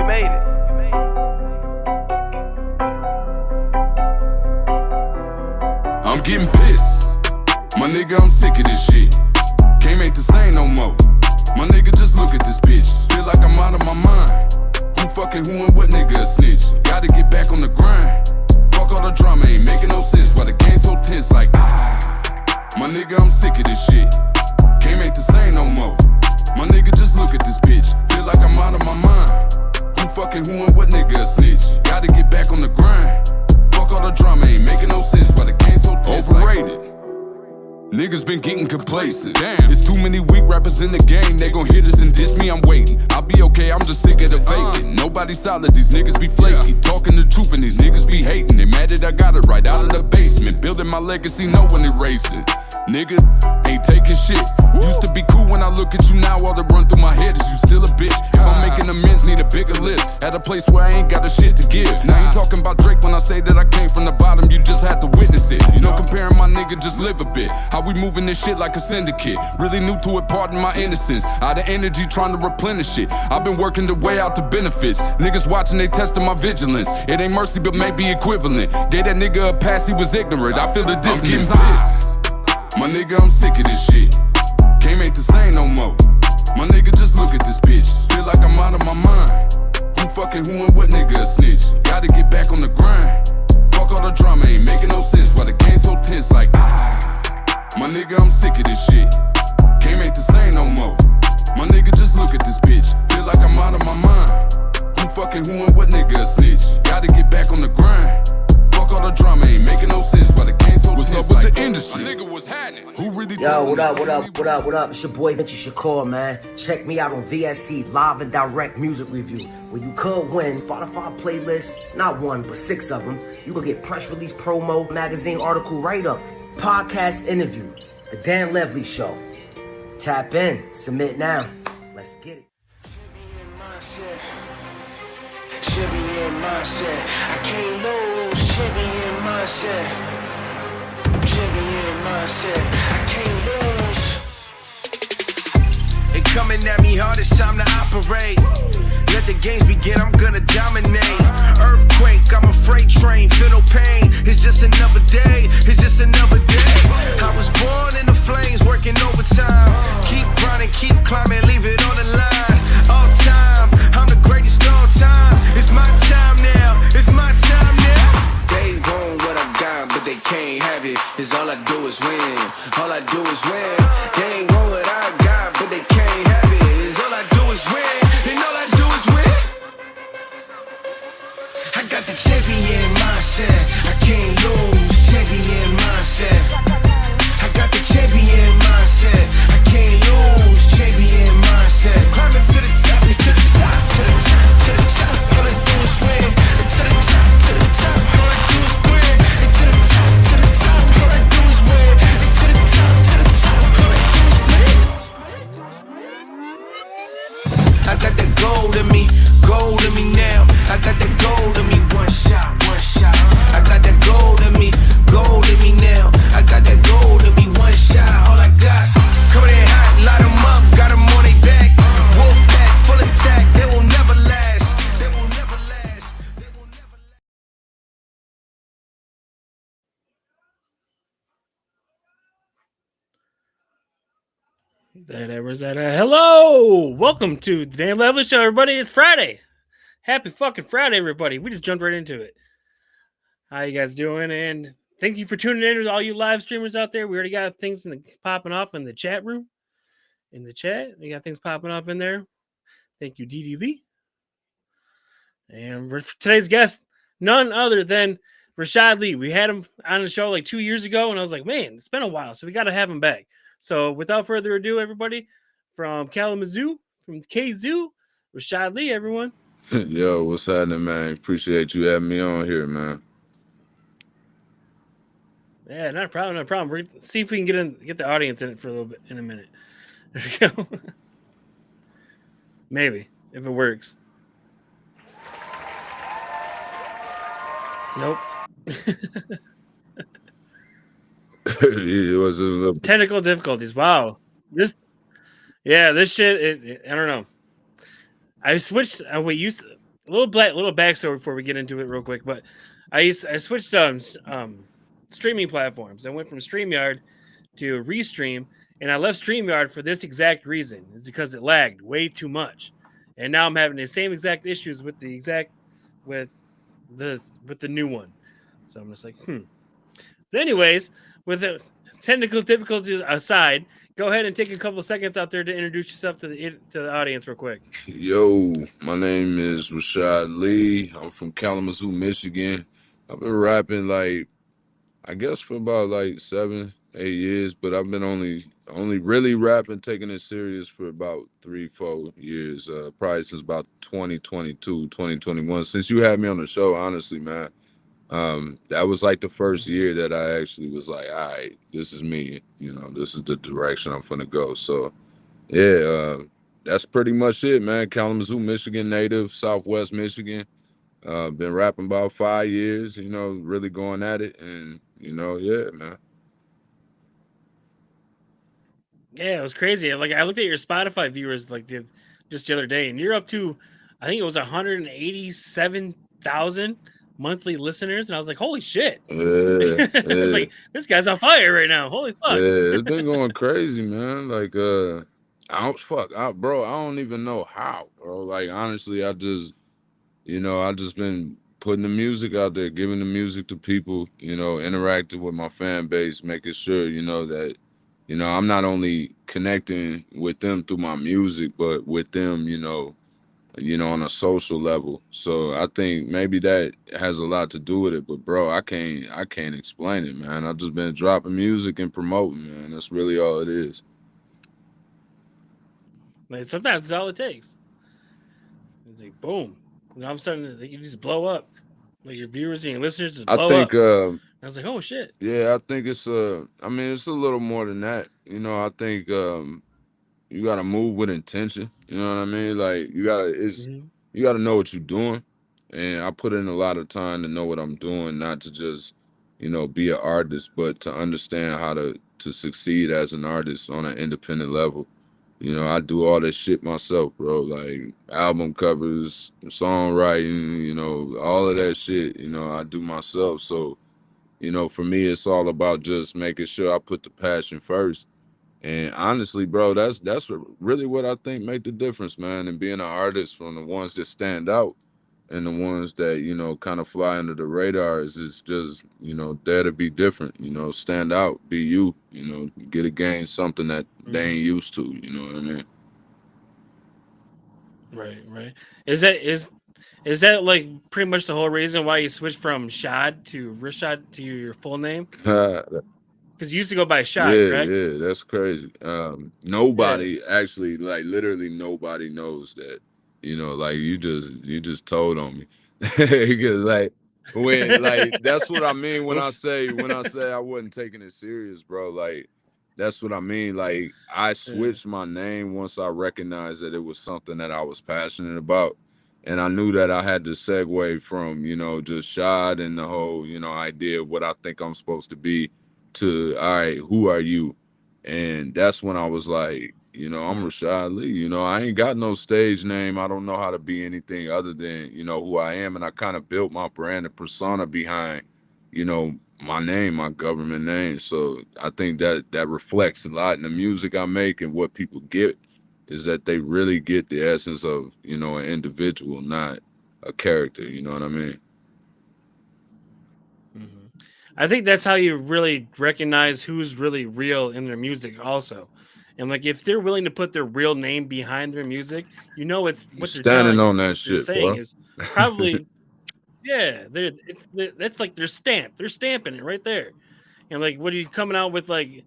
made it. I'm getting pissed. My nigga, I'm sick of this shit. Can't make the same no more. My nigga, just look at this bitch. Feel like I'm out of my mind. Who fucking who and what nigga a snitch? Gotta get back on the grind. Fuck all the drama, ain't making no sense. Why the game so tense like my nigga, I'm sick of this shit. Can't make the same no more. My nigga, just look at this bitch. Feel like I'm out of my mind. Who fucking who and what nigga a snitch? Gotta get back on the grind. Fuck all the drama, ain't making no sense. Why the game so tense? Overrated. Niggas been getting complacent. Damn, it's too many weak rappers in the game. They gon' hit us and diss me, I'm waiting. I'll be okay, I'm just sick of the faking. Nobody solid, these niggas be flaky. Talking the truth and these niggas be hating. They mad that I got it right out of the basement. Building my legacy, no one erasing. Nigga, ain't taking shit. Used to be cool when I look at you now. All that run through my head is you still a bitch. If I'm making amends, need a bigger list. At a place where I ain't got a shit to give. Now I ain't talking about Drake when I say that I came from the bottom. You just had to witness it. No comparing my nigga, just live a bit. How we moving this shit like a syndicate. Really new to it, pardon my innocence. Out of energy trying to replenish it. I've been working the way out the benefits. Niggas watching, they testing my vigilance. It ain't mercy, but maybe equivalent. Gave that nigga a pass, he was ignorant. I feel the dissonance. My nigga, I'm sick of this shit. Can't make the same no more. My nigga, just look at this bitch. Feel like I'm out of my mind. Who fucking who and what nigga a snitch? Gotta get back on the grind. Fuck all the drama, ain't making no sense. Why the game so tense like my nigga, I'm sick of this shit. Can't make the same no more. My nigga, just look at this bitch. Feel like I'm out of my mind. Who fucking who and what nigga a snitch? Gotta get back on the grind. Fuck all the drama, ain't making no sense. Why the game so tense? What's up with the industry? My nigga was happening. Who really? Yo, what up? It's your boy Vinci Shakur, man. Check me out on VSC Live and Direct Music Review, where you could win Spotify playlists, not one, but 6 of them. You can get press release promo, magazine article write-up, podcast interview, The Dan Levely Show. Tap in, submit now. Let's get it. Chevy in mindset, I can't lose. Chevy in mindset, Chevy in mindset, I can't lose. They coming at me hard, it's time to operate. Let the games begin, I'm gonna dominate. Earthquake, I'm a freight train, feel no pain. It's just another day, it's just another day. I was born in the flames, working overtime. Keep grinding, keep climbing, leave it on the line. All time, I'm the greatest all time. It's my time now, it's my time now. They want what I got, but they can't have it. It's all I do is win, all I do is win. They want what I got, but they can't have it. It's all I do is win, and all I do is win. I got the champion mindset, I can't lose. Champion mindset, I got the champion mindset, I can't lose. Champion mindset, climbing to the top, to the top, to the top, to the top. All I do is win, and to the top, to the top. All I do is win, and to the top, to the top. All I do is win, and to the top, to the top. All I do is win. I got that gold in me now. I got that gold in me, one shot, one shot. I got that gold in me now. I got that gold in me, one shot. All I got, coming in hot, light 'em up, got 'em on they back. Wolf pack, full attack, they will never last. They will never last. They will never last. There was that. Hello, welcome to the Dan Levely Show, everybody. It's Friday. Happy fucking Friday, everybody. We just jumped right into it. How you guys doing? And thank you for tuning in with all you live streamers out there. We already got things popping off in the chat room. In the chat, we got things popping off in there. Thank you, DD Lee. And for today's guest, none other than Rashaad Lee. We had him on the show like 2 years ago, and I was like, man, it's been a while, so we got to have him back. So without further ado, everybody, from Kalamazoo, from KZoo, Rashaad Lee, everyone. Yo, what's happening, man? Appreciate you having me on here, man. Yeah, not a problem, not a problem. We're gonna see if we can get the audience in it for a little bit in a minute. There we go. Maybe, if it works. Nope. It was a little... Technical difficulties. Wow. This shit, I don't know. I switched. little backstory before we get into it real quick. But I switched streaming platforms. I went from StreamYard to Restream, and I left StreamYard for this exact reason. It's because it lagged way too much, and now I'm having the same exact issues with with the new one. So I'm just like, But anyways, with the technical difficulties aside, go ahead and take a couple of seconds out there to introduce yourself to the audience real quick. Yo, my name is Rashaad Lee. I'm from Kalamazoo, Michigan. I've been rapping like I guess for about like 7, 8 years, but I've been only really rapping, taking it serious for about 3, 4 years. Probably since about 2022, 2021. Since you had me on the show, honestly, man. That was like the first year that I actually was like, all right, this is me. This is the direction I'm gonna go. So yeah, that's pretty much it, man. Kalamazoo, Michigan native, Southwest Michigan. Been rapping about 5 years, really going at it. And, yeah, man. Yeah, it was crazy. Like I looked at your Spotify viewers just the other day, and you're up to, I think it was 187,000 monthly listeners, and I was like, holy shit! Yeah, It's yeah, like this guy's on fire right now. Holy fuck! yeah. It's been going crazy, man. Like, bro, I don't even know how, bro. Like, honestly, I just been putting the music out there, giving the music to people, interacting with my fan base, making sure, that, I'm not only connecting with them through my music, but with them, on a social level. So I think maybe that has a lot to do with it. But bro, I can't explain it, man. I've just been dropping music and promoting, man. That's really all it is. Like sometimes it's all it takes. It's like boom, and all of a sudden you just blow up. Like your viewers and your listeners just I blow think up. And I was like, oh shit. yeah, I think I mean it's a little more than that. I think you gotta move with intention. You know what I mean? Like Hmm. you gotta know what you're doing. And I put in a lot of time to know what I'm doing, not to just, be an artist, but to understand how to succeed as an artist on an independent level. I do all this shit myself, bro. Like album covers, songwriting, all of that shit, I do myself. So, for me it's all about just making sure I put the passion first. And honestly, bro, that's really what I think make the difference, man. And being an artist, from the ones that stand out and the ones that kind of fly under the radars, is just dare to be different. Stand out, be you. Get against something that they Hmm. ain't used to. You know what I mean? Right, right. Is that like pretty much the whole reason why you switched from Shad to Rashad to your full name? Because you used to go by Shad, Yeah, correct? yeah, that's crazy. Yeah. Nobody actually, like, literally nobody knows that. Like you just told on me. Because like when like that's what I mean when I Oops. say I wasn't taking it serious, bro. Like that's what I mean. Like I Yeah. switched my name once I recognized that it was something that I was passionate about. And I knew that I had to segue from, just shot and the whole, idea of what I think I'm supposed to be, to all right, who are you? And that's when I was like, I'm Right. Rashaad Lee. I ain't got no stage name. I don't know how to be anything other than, who I am. And I kind of built my brand and persona behind, my name, my government name. So I think that reflects a lot in the music I make, and what people get is that they really get the essence of, an individual, not a character. You know what I mean? Hmm. I think that's how you really recognize who's really real in their music, also. And like if they're willing to put their real name behind their music, it's You what they're standing telling you. on that What they're shit, saying boy. is probably, yeah. That's like their stamp. They're stamping it right there. And like, what are you coming out with? Like,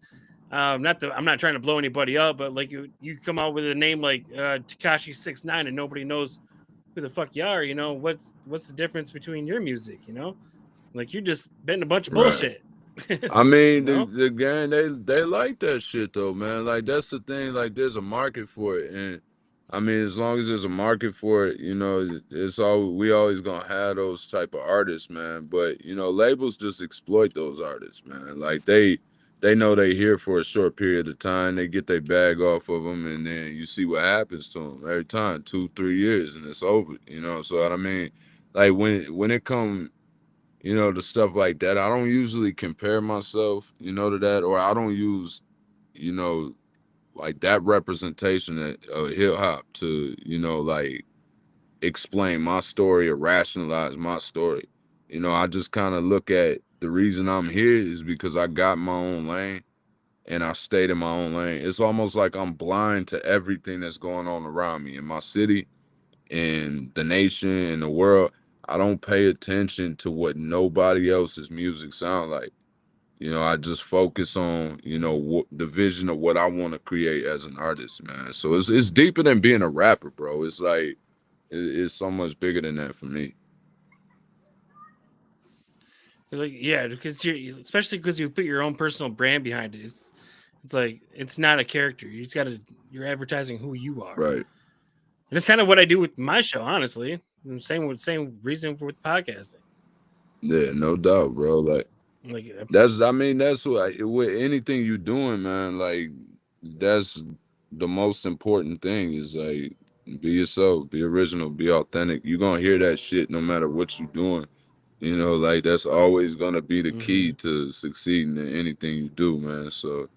not that I'm not trying to blow anybody up, but like you come out with a name like Takashi 69 and nobody knows who the fuck you are. What's the difference between your music? Like you're just betting a bunch of Right. bullshit. I you mean, the know. the gang, they like that shit though, man. Like that's the thing. Like there's a market for it, and I mean, as long as there's a market for it, we always gonna have those type of artists, man. But labels just exploit those artists, man. Like they know they here for a short period of time. They get their bag off of them, and then you see what happens to them every time, 2-3 years, and it's over. So what I mean, like when it come, to stuff like that, I don't usually compare myself, to that, or I don't use, you know, like that representation of hip hop to, like explain my story or rationalize my story. I just kind of look at the reason I'm here is because I got my own lane and I stayed in my own lane. It's almost like I'm blind to everything that's going on around me in my city, in the nation, in the world. I don't pay attention to what nobody else's music sound like. I just focus on, the vision of what I want to create as an artist, man. So it's deeper than being a rapper, bro. It's like it's so much bigger than that for me. It's like, yeah, because especially because you put your own personal brand behind it. It's like it's not a character. You just you're advertising who you are. Right. And it's kind of what I do with my show, honestly. Same reason with podcasting. Yeah, no doubt, bro. Like that's what with anything you're doing, man. Like that's the most important thing is like be yourself, be original, be authentic. You're gonna hear that shit no matter what you're doing. Like that's always gonna be the key to succeeding in anything you do, man. So,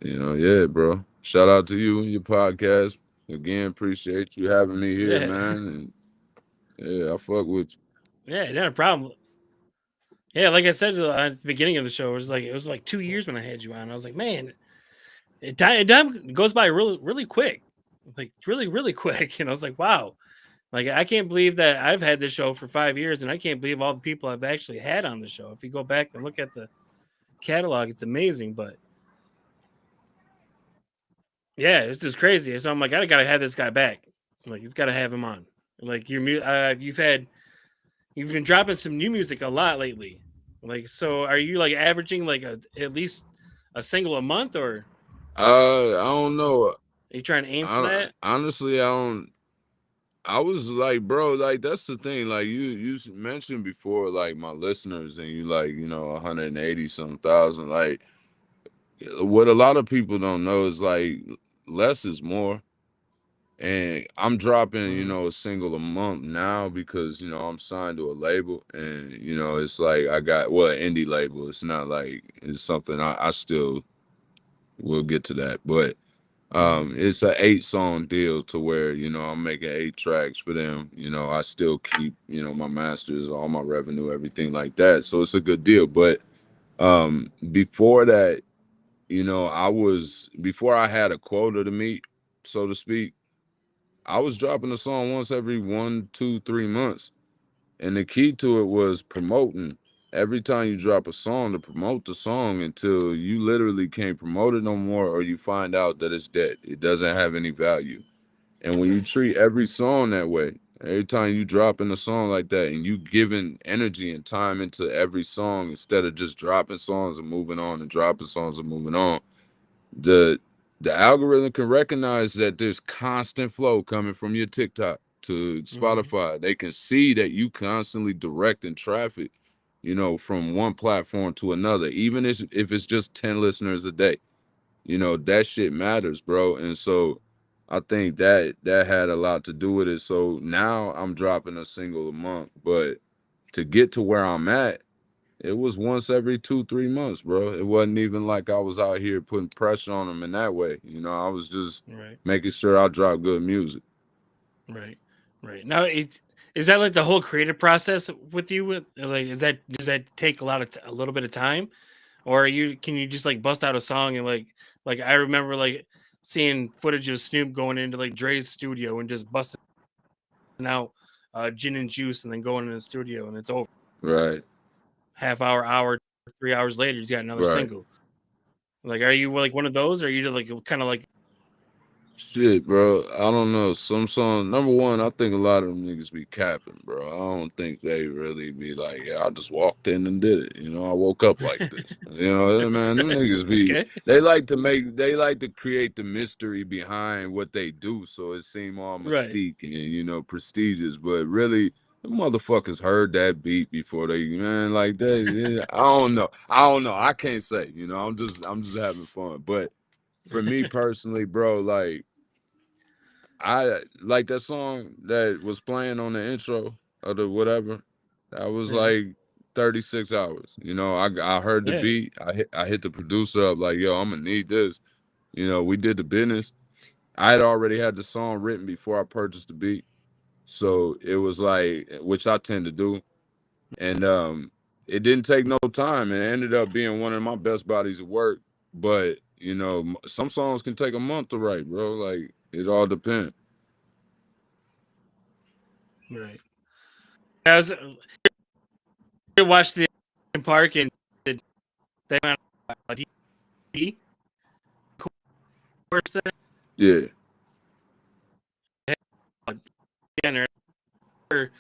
yeah, bro. Shout out to you and your podcast. Again, appreciate you having me here, Yeah. man. And yeah, I fuck with you. Yeah, not a problem. Yeah, like I said at the beginning of the show, it was like 2 years when I had you on. I was like, man, time goes by really, really quick, like really, really quick. And I was like, wow, like I can't believe that I've had this show for 5 years, and I can't believe all the people I've actually had on the show. If you go back and look at the catalog, it's amazing. But yeah, it's just crazy. So I'm like, I gotta have this guy back. Like, it's gotta have him on. Like you've been dropping some new music a lot lately. Like, so are you like averaging like at least a single a month, or I don't know. are you trying to aim for that? Honestly, I don't. I was like, bro, like that's the thing. Like you mentioned before, like my listeners, and you like 180 some thousand. Like what a lot of people don't know is like less is more. And I'm dropping, a single a month now because, I'm signed to a label and, it's like I got, an indie label. It's not like it's something I still will get to that. But it's an 8-song deal to where, I'm making 8 tracks for them. I still keep, my masters, all my revenue, everything like that. So it's a good deal. But before that, before I had a quota to meet, so to speak, I was dropping a song once every 1, 2, 3 months. And the key to it was promoting. Every time you drop a song, to promote the song until you literally can't promote it no more, or you find out that it's dead. It doesn't have any value. And when you treat every song that way, every time you drop in a song like that and you giving energy and time into every song instead of just dropping songs and moving on and dropping songs and moving on, the algorithm can recognize that there's constant flow coming from your TikTok to Spotify. They can see that you constantly directing traffic, from one platform to another, even if it's just 10 listeners a day. That shit matters, bro. And so I think that had a lot to do with it. So now I'm dropping a single a month, but to get to where I'm at, it was once every 2, 3 months, bro. It wasn't even like I was out here putting pressure on them in that way. I was just making sure I drop good music. Right. Now, is that like the whole creative process with you? Like, does that take a little bit of time, or can you just like bust out a song and like I remember like seeing footage of Snoop going into like Dre's studio and just busting out gin and juice and then going in the studio and it's over. Right. Half hour, 3 hours later, he's got another single. Like, are you like one of those, or are you like kind of like? Shit, bro. I don't know. Some songs. Number one, I think a lot of them niggas be capping, bro. I don't think they really be like, yeah, I just walked in and did it. I woke up like this. Man, them niggas be. Okay. They like to create the mystery behind what they do, so it seem all mystique and prestigious. But really, the motherfuckers heard that beat before they, man, like that. Yeah, I don't know. I can't say. I'm just having fun. But for me personally, bro, like I like that song that was playing on the intro of the whatever. That was Yeah. like 36 hours. I heard the Yeah. beat. I hit the producer up like, yo, I'm gonna need this. We did the business. I had already had the song written before I purchased the beat. So it was like, which I tend to do. And it didn't take no time. It ended up being one of my best bodies of work. But, some songs can take a month to write, bro. Like, it all depends. Right. I was watched the park and they went on TV course there. Yeah. And instead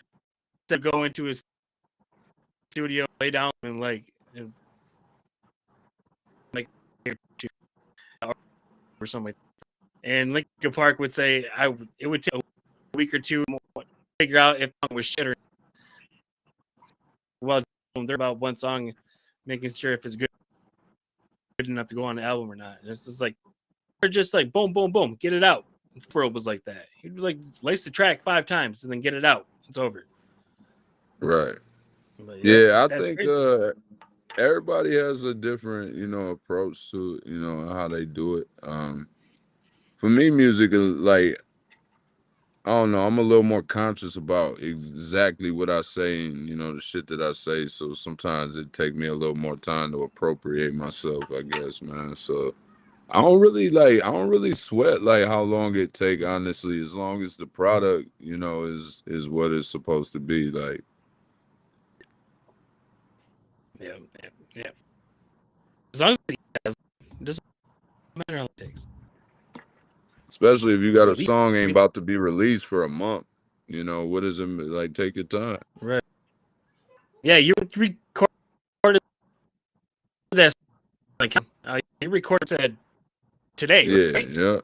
of going to his studio, lay down and like or something like that. And Linkin Park would say it would take a week or two more to figure out if the song was shit or well. They're about one song, making sure if it's good enough to go on the album or not. And it's just like they're just like boom, boom, boom, get it out. And Squirrel was like that. He'd like lace the track 5 times and then get it out. It's over. Right. But, Yeah, I that's think crazy. everybody has a different, approach to, how they do it. For me, music is like, I don't know, I'm a little more conscious about exactly what I say and, the shit that I say. So sometimes it take me a little more time to appropriate myself, I guess, man. So I don't really sweat like how long it take, honestly, as long as the product, is what it's supposed to be. Like, Yeah, yeah, yeah. As long as it doesn't matter how long it takes. especially if you So got a at least song ain't about to be released for a month. What is it like? Take your time. right. Yeah, you recorded this like you recorded that today, Yeah, right? yeah,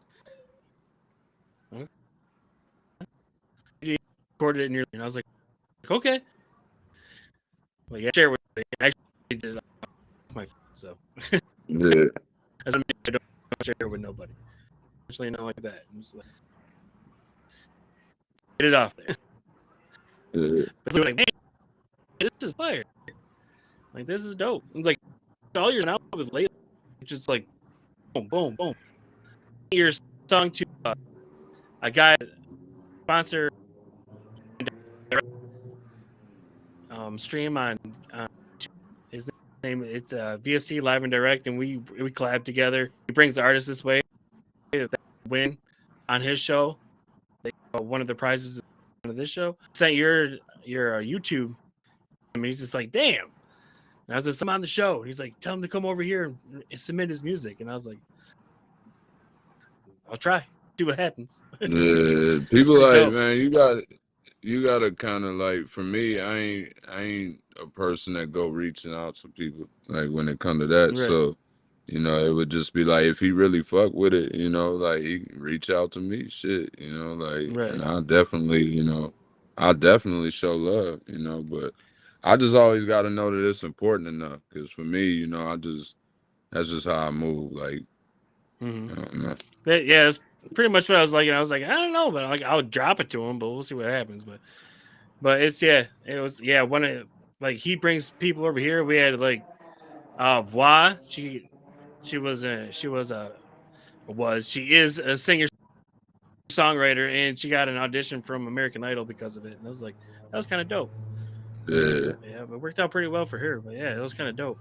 You recorded it and I was like, okay. Well, yeah, share with me. I actually did it on my phone, so yeah, as I don't share it with nobody. Especially not like that. Like, get it off there. yeah, It's like, man, this is fire. Like this is dope. It's like all your now with lately, just like boom, boom, boom. Your song to a guy sponsor stream on his name. It's VSC Live and Direct, and we collab together. He brings the artists this way that they win on his show. They one of the prizes of this show. Sent your YouTube. I mean, he's just like, damn. And I was just, I'm on the show. And he's like, tell him to come over here and submit his music. And I was like, I'll try. See what happens. yeah. That's People pretty like, dope. man, you gotta kind of like. For me, I ain't a person that go reaching out to people like when it come to that. Right. So, it would just be like if he really fuck with it, like he can reach out to me, shit, like, Right. and I definitely show love, but I just always got to know that it's important enough. Because for me, that's just how I move. Like, Mm-hmm. I don't know. Yeah, that's pretty much what I was like. And I was like, I don't know, but like I'll drop it to him, but we'll see what happens. But it's it was one of like he brings people over here. We had like Voix. She is a singer songwriter, and she got an audition from American Idol because of it. And I was like, that was kind of dope. Yeah. Yeah, but it worked out pretty well for her. But yeah, it was kind of dope.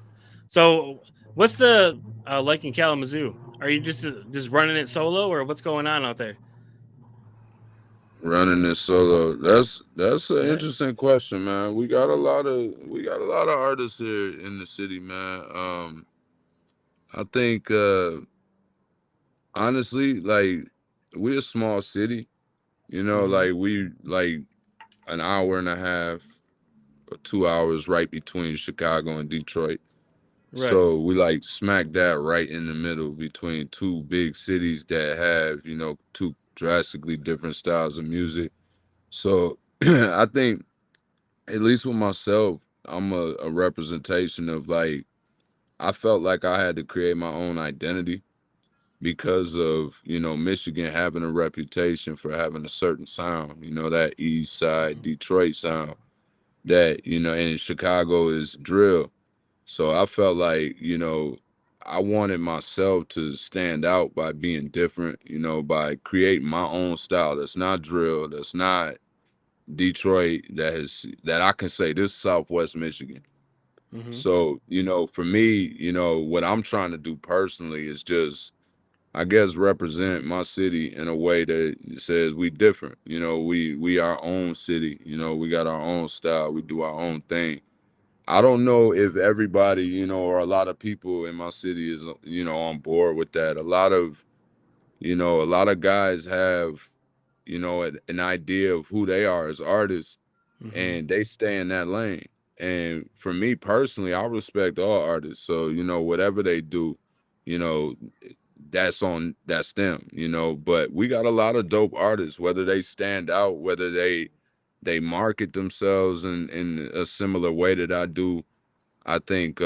So, what's the like in Kalamazoo? Are you just running it solo, or what's going on out there? Running this solo. That's an Yeah, interesting question, man. We got a lot of artists here in the city, man. I think honestly, like we're a small city, mm-hmm. like we like an hour and a half or 2 hours right between Chicago and Detroit. Right, So we like smack that right in the middle between two big cities that have, two drastically different styles of music. So I think at least with myself, I'm a representation of like I felt like I had to create my own identity because of, Michigan having a reputation for having a certain sound, that East Side Mhm. Detroit sound that, and Chicago is drill. So I felt like, I wanted myself to stand out by being different, by creating my own style that's not drill, that's not Detroit, that I can say this is Southwest Michigan. Mhm. So, for me, what I'm trying to do personally is just, I guess, represent my city in a way that says we different. We our own city. We got our own style. We do our own thing. I don't know if everybody, or a lot of people in my city is, on board with that. A lot of guys have, an idea of who they are as artists, Mhm. and they stay in that lane. And for me personally, I respect all artists. So, whatever they do, you know, that's them, but we got a lot of dope artists, whether they stand out, whether they market themselves in a similar way that I do. I think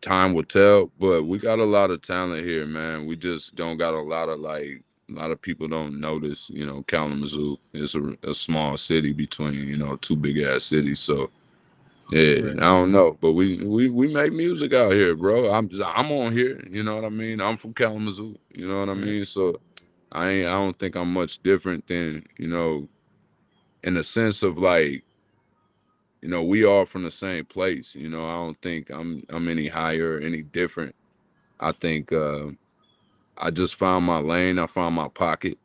time will tell, but we got a lot of talent here, man. We just don't got a lot of people don't notice. Kalamazoo is a small city between two big ass cities, so yeah, I Right. don't know, but we make music out here, bro. I'm on here, you know what I mean. I'm from Kalamazoo, you know what I Right. mean. So I don't think I'm much different than in the sense of like we all from the same place. I don't think I'm any higher or any different. I think I just found my lane. I found my pocket,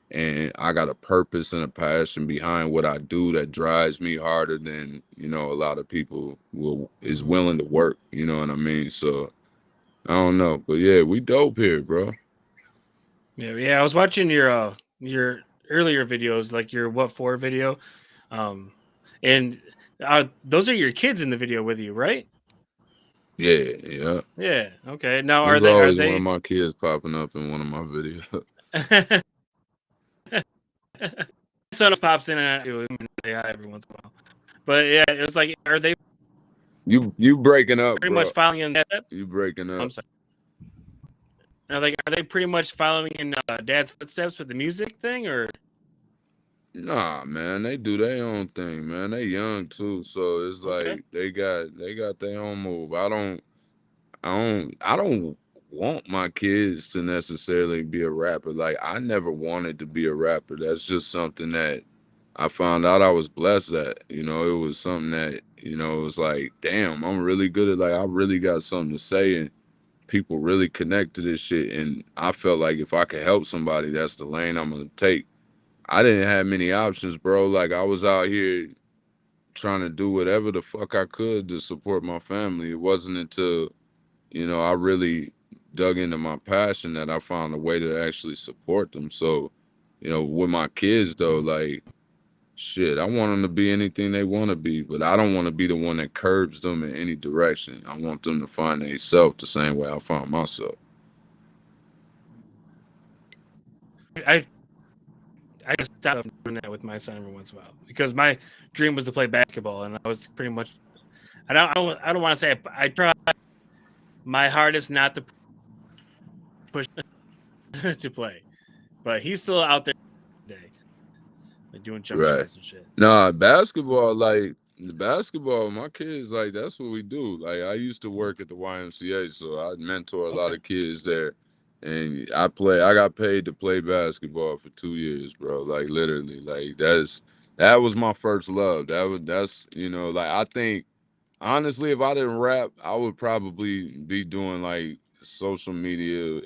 and I got a purpose and a passion behind what I do that drives me harder than a lot of people is Mhm. willing to work. You know what I mean? So I don't know, but yeah, we dope here, bro. Yeah, yeah. I was watching your earlier videos, like your what for video, um, and those are your kids in the video with you, right? Yeah, yeah. Yeah. Okay. Now, are There's they? Are always one of they? my kids popping up in one of my videos. Son pops in and out and say hi every once in a while. But yeah, it was like, are they You breaking up, pretty bro? much following in that? You breaking I'm up? sorry. Are they pretty much following in Dad's footsteps with the music thing, or Nah, man, they do their own thing, man. They young too, so it's okay? like they got their own move. I don't want my kids to necessarily be a rapper. Like I never wanted to be a rapper. That's just something that I found out I was blessed at. It was something that, it was like, damn, I'm really good at like I really got something to say and people really connect to this shit. And I felt like if I could help somebody, that's the lane I'm gonna take. I didn't have many options, bro. Like I was out here trying to do whatever the fuck I could to support my family. It wasn't until, I really dug into my passion that I found a way to actually support them. So, with my kids though, like shit, I want them to be anything they want to be, but I don't want to be the one that curbs them in any direction. I want them to find themselves the same way I found myself. I I just stopped doing that with my son every once in a while because my dream was to play basketball, and I was pretty much I don't want to say I tried my hardest not to push to play, but he's still out there today, like doing jump Right. shots and shit. Nah, basketball, like the basketball, my kids, like that's what we do. Like I used to work at the YMCA, so I mentor a lot Okay. of kids there. And I got paid to play basketball for 2 years, bro. Like literally. Like that was my first love. That's like I think honestly, if I didn't rap, I would probably be doing like social media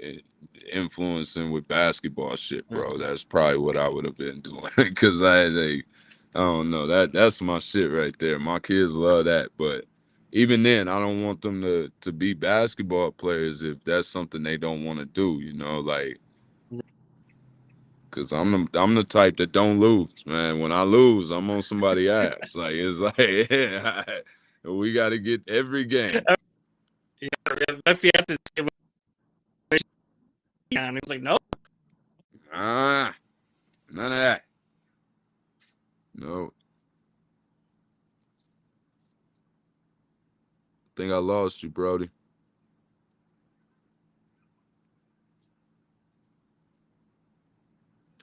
influencing with basketball shit, bro. Uh-huh. That's probably what I would have been doing because I don't know that's my shit right there. My kids love that, but even then, I don't want them to be basketball players if that's something they don't want to do. Like because I'm the type that don't lose, man. When I lose, I'm on somebody's ass. Like it's like yeah, we got to get every game. Yeah, my fiance said, and he was like, "No, Ah, none of that. No. Think I lost you, Brody.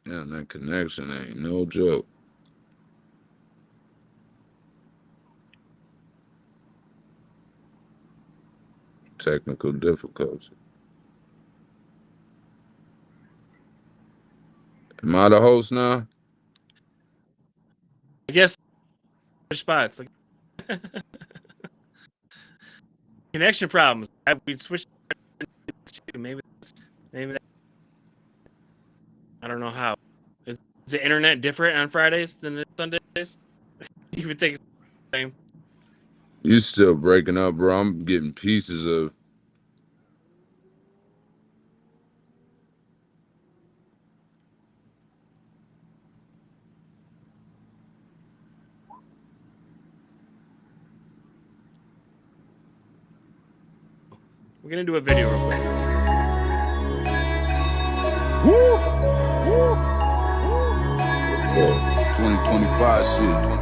Damn, that connection ain't no joke. Technical difficulty. Am I the host now? I guess spots. Like, connection problems. We switched. Maybe that, I don't know how. Is the internet different on Fridays than Sundays? You would think it's the same. You still breaking up, bro. I'm getting pieces of. We're gonna do a video real quick. Woo! Whoa. 2025 shit.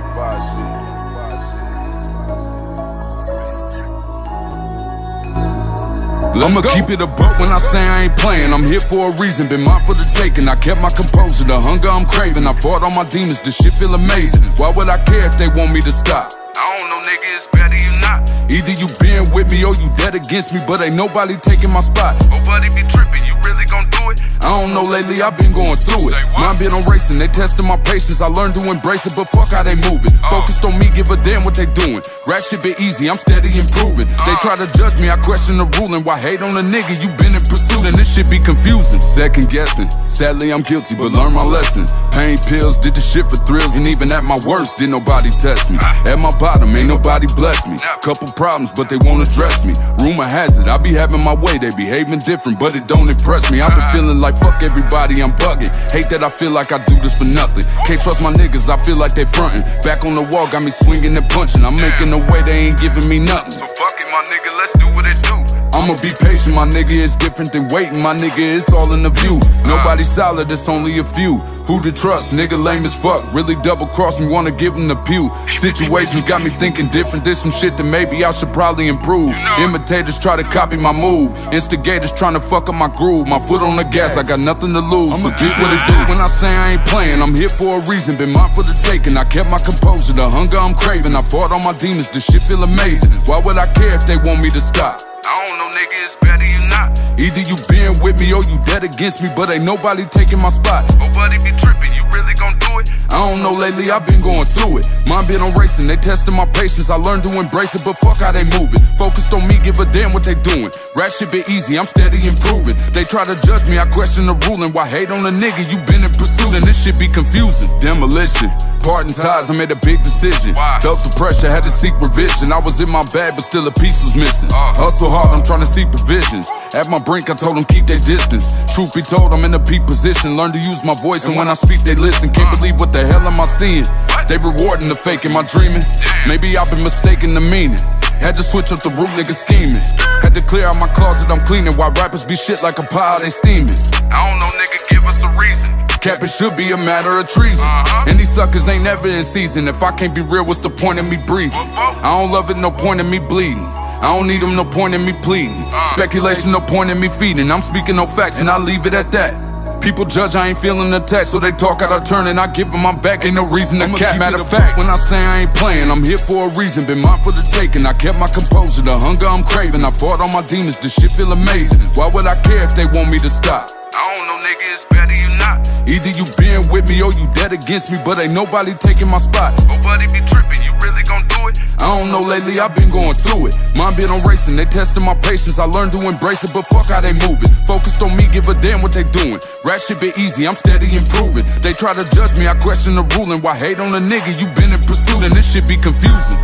I'ma keep it a buck when I say I ain't playing. I'm here for a reason, been mine for the taking. I kept my composure, the hunger I'm craving. I fought all my demons, this shit feel amazing. Why would I care if they want me to stop? I don't know, nigga, it's better you not. Either you been with me or you dead against me, but ain't nobody taking my spot. Nobody be tripping, you really gon' do it? I don't know, lately I've been going through it. Mine been on racing, they testing my patience. I learned to embrace it, but fuck how they moving. Focused on me, give a damn what they doing. Rap shit been easy, I'm steady improving. They try to judge me, I question the ruling. Why hate on a nigga, you been in pursuit, and this shit be confusing. Second guessing, sadly I'm guilty, but learn my lesson. Pain pills, did the shit for thrills, and even at my worst, did nobody test me. At my bottom, ain't nobody bless me. Couple problems, but they won't address me. Rumor has it, I be having my way, they behaving different, but it don't impress me. I been feeling like fuck everybody, I'm bugging. Hate that I feel like I do this for nothing. Can't trust my niggas, I feel like they frontin'. Back on the wall, got me swinging and punching. I'm making a way, they ain't giving me nothing. So fuck it, my nigga, let's do what it do. I'ma be patient, my nigga, it's different than waiting. My nigga, it's all in the view. Nobody solid, it's only a few. Who to trust? Nigga lame as fuck. Really double cross me, wanna give him the pew. Situations got me thinking different. There's some shit that maybe I should probably improve. Imitators try to copy my move. Instigators trying to fuck up my groove. My foot on the gas, I got nothing to lose. So this what it do. When I say I ain't playing, I'm here for a reason. Been mine for the taking. I kept my composure, the hunger I'm craving. I fought all my demons, this shit feel amazing. Why would I care if they want me to stop? I don't know, nigga, it's better you not. Either you been with me or you dead against me, but ain't nobody taking my spot. Nobody be tripping, you really gon' do it? I don't know, lately I've been going through it. Mine been on racing, they testing my patience. I learned to embrace it, but fuck how they moving. Focused on me, give a damn what they doing. Rap shit been easy, I'm steady improving. They try to judge me, I question the ruling. Why hate on a nigga, you been in pursuit, and this shit be confusing. Demolition, parting ties, I made a big decision. Felt the pressure, had to seek revision. I was in my bag, but still a piece was missing. Hustle hard, I'm trying to see provisions. At my brink, I told them keep their distance. Truth be told, I'm in a peak position. Learn to use my voice, and when I speak, they listen. Can't believe what the hell am I seeing? They rewarding the fake, am I dreaming? Maybe I've been mistaken the meaning. Had to switch up the root, nigga scheming. Had to clear out my closet, I'm cleaning. While rappers be shit like a pile, they steaming. I don't know, nigga, give us a reason. Cap, it should be a matter of treason. And these suckers ain't never in season. If I can't be real, what's the point of me breathing? I don't love it, no point in me bleeding. I don't need them, no point in me pleading. Speculation, no point in me feeding. I'm speaking no facts and I leave it at that. People judge, I ain't feeling attacked, so they talk out of turn and I give them my back. Ain't no reason to cap. Matter of fact, when I say I ain't playing, I'm here for a reason. Been mine for the taking. I kept my composure, the hunger I'm craving. I fought all my demons, this shit feel amazing. Why would I care if they want me to stop? I don't know, nigga, it's better you not. Either you been with me or you dead against me, but ain't nobody taking my spot. Nobody be tripping, you really gon' do it? I don't know, lately I've been going through it. Mine been on racing, they testing my patience. I learned to embrace it, but fuck how they moving. Focused on me, give a damn what they doing. Rap shit been easy, I'm steady improving. They try to judge me, I question the ruling. Why hate on a nigga, you been in pursuit, and this shit be confusing.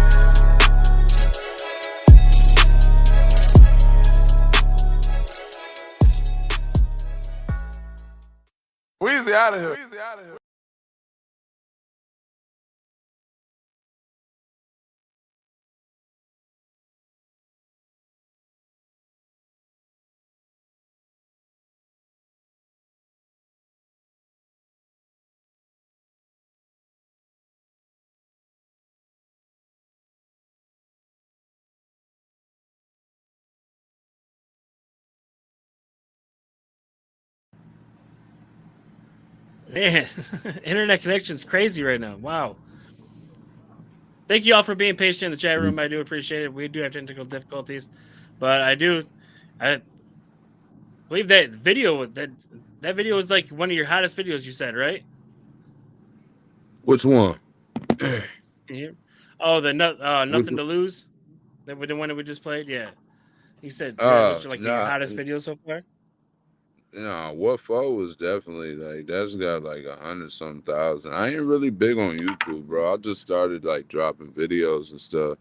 Weezy out of here. Man, internet connection's crazy right now. Wow. Thank you all for being patient in the chat room. I do appreciate it. We do have technical difficulties, but I believe that video was like one of your hottest videos. You said, right? Which one? Can you? Oh, Which? nothing to lose. That the one that we just played. Yeah, you said that was like your Nah, hottest video so far. nah. What for was definitely like that's got like 100 some thousand. I ain't really big on YouTube, bro. I just started like dropping videos and stuff.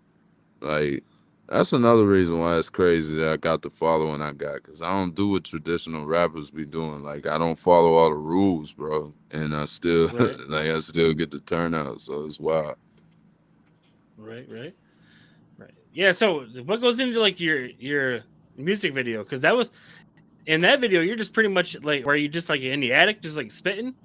Like that's another reason why it's crazy that I got the following I got, because I don't do what traditional rappers be doing. Like I don't follow all the rules, bro, and I still Right, like I still get the turnout. So it's wild. right. Yeah. So what goes into like your music video? Because that was in that video. You're just pretty much like where you just like in the attic, just like spitting.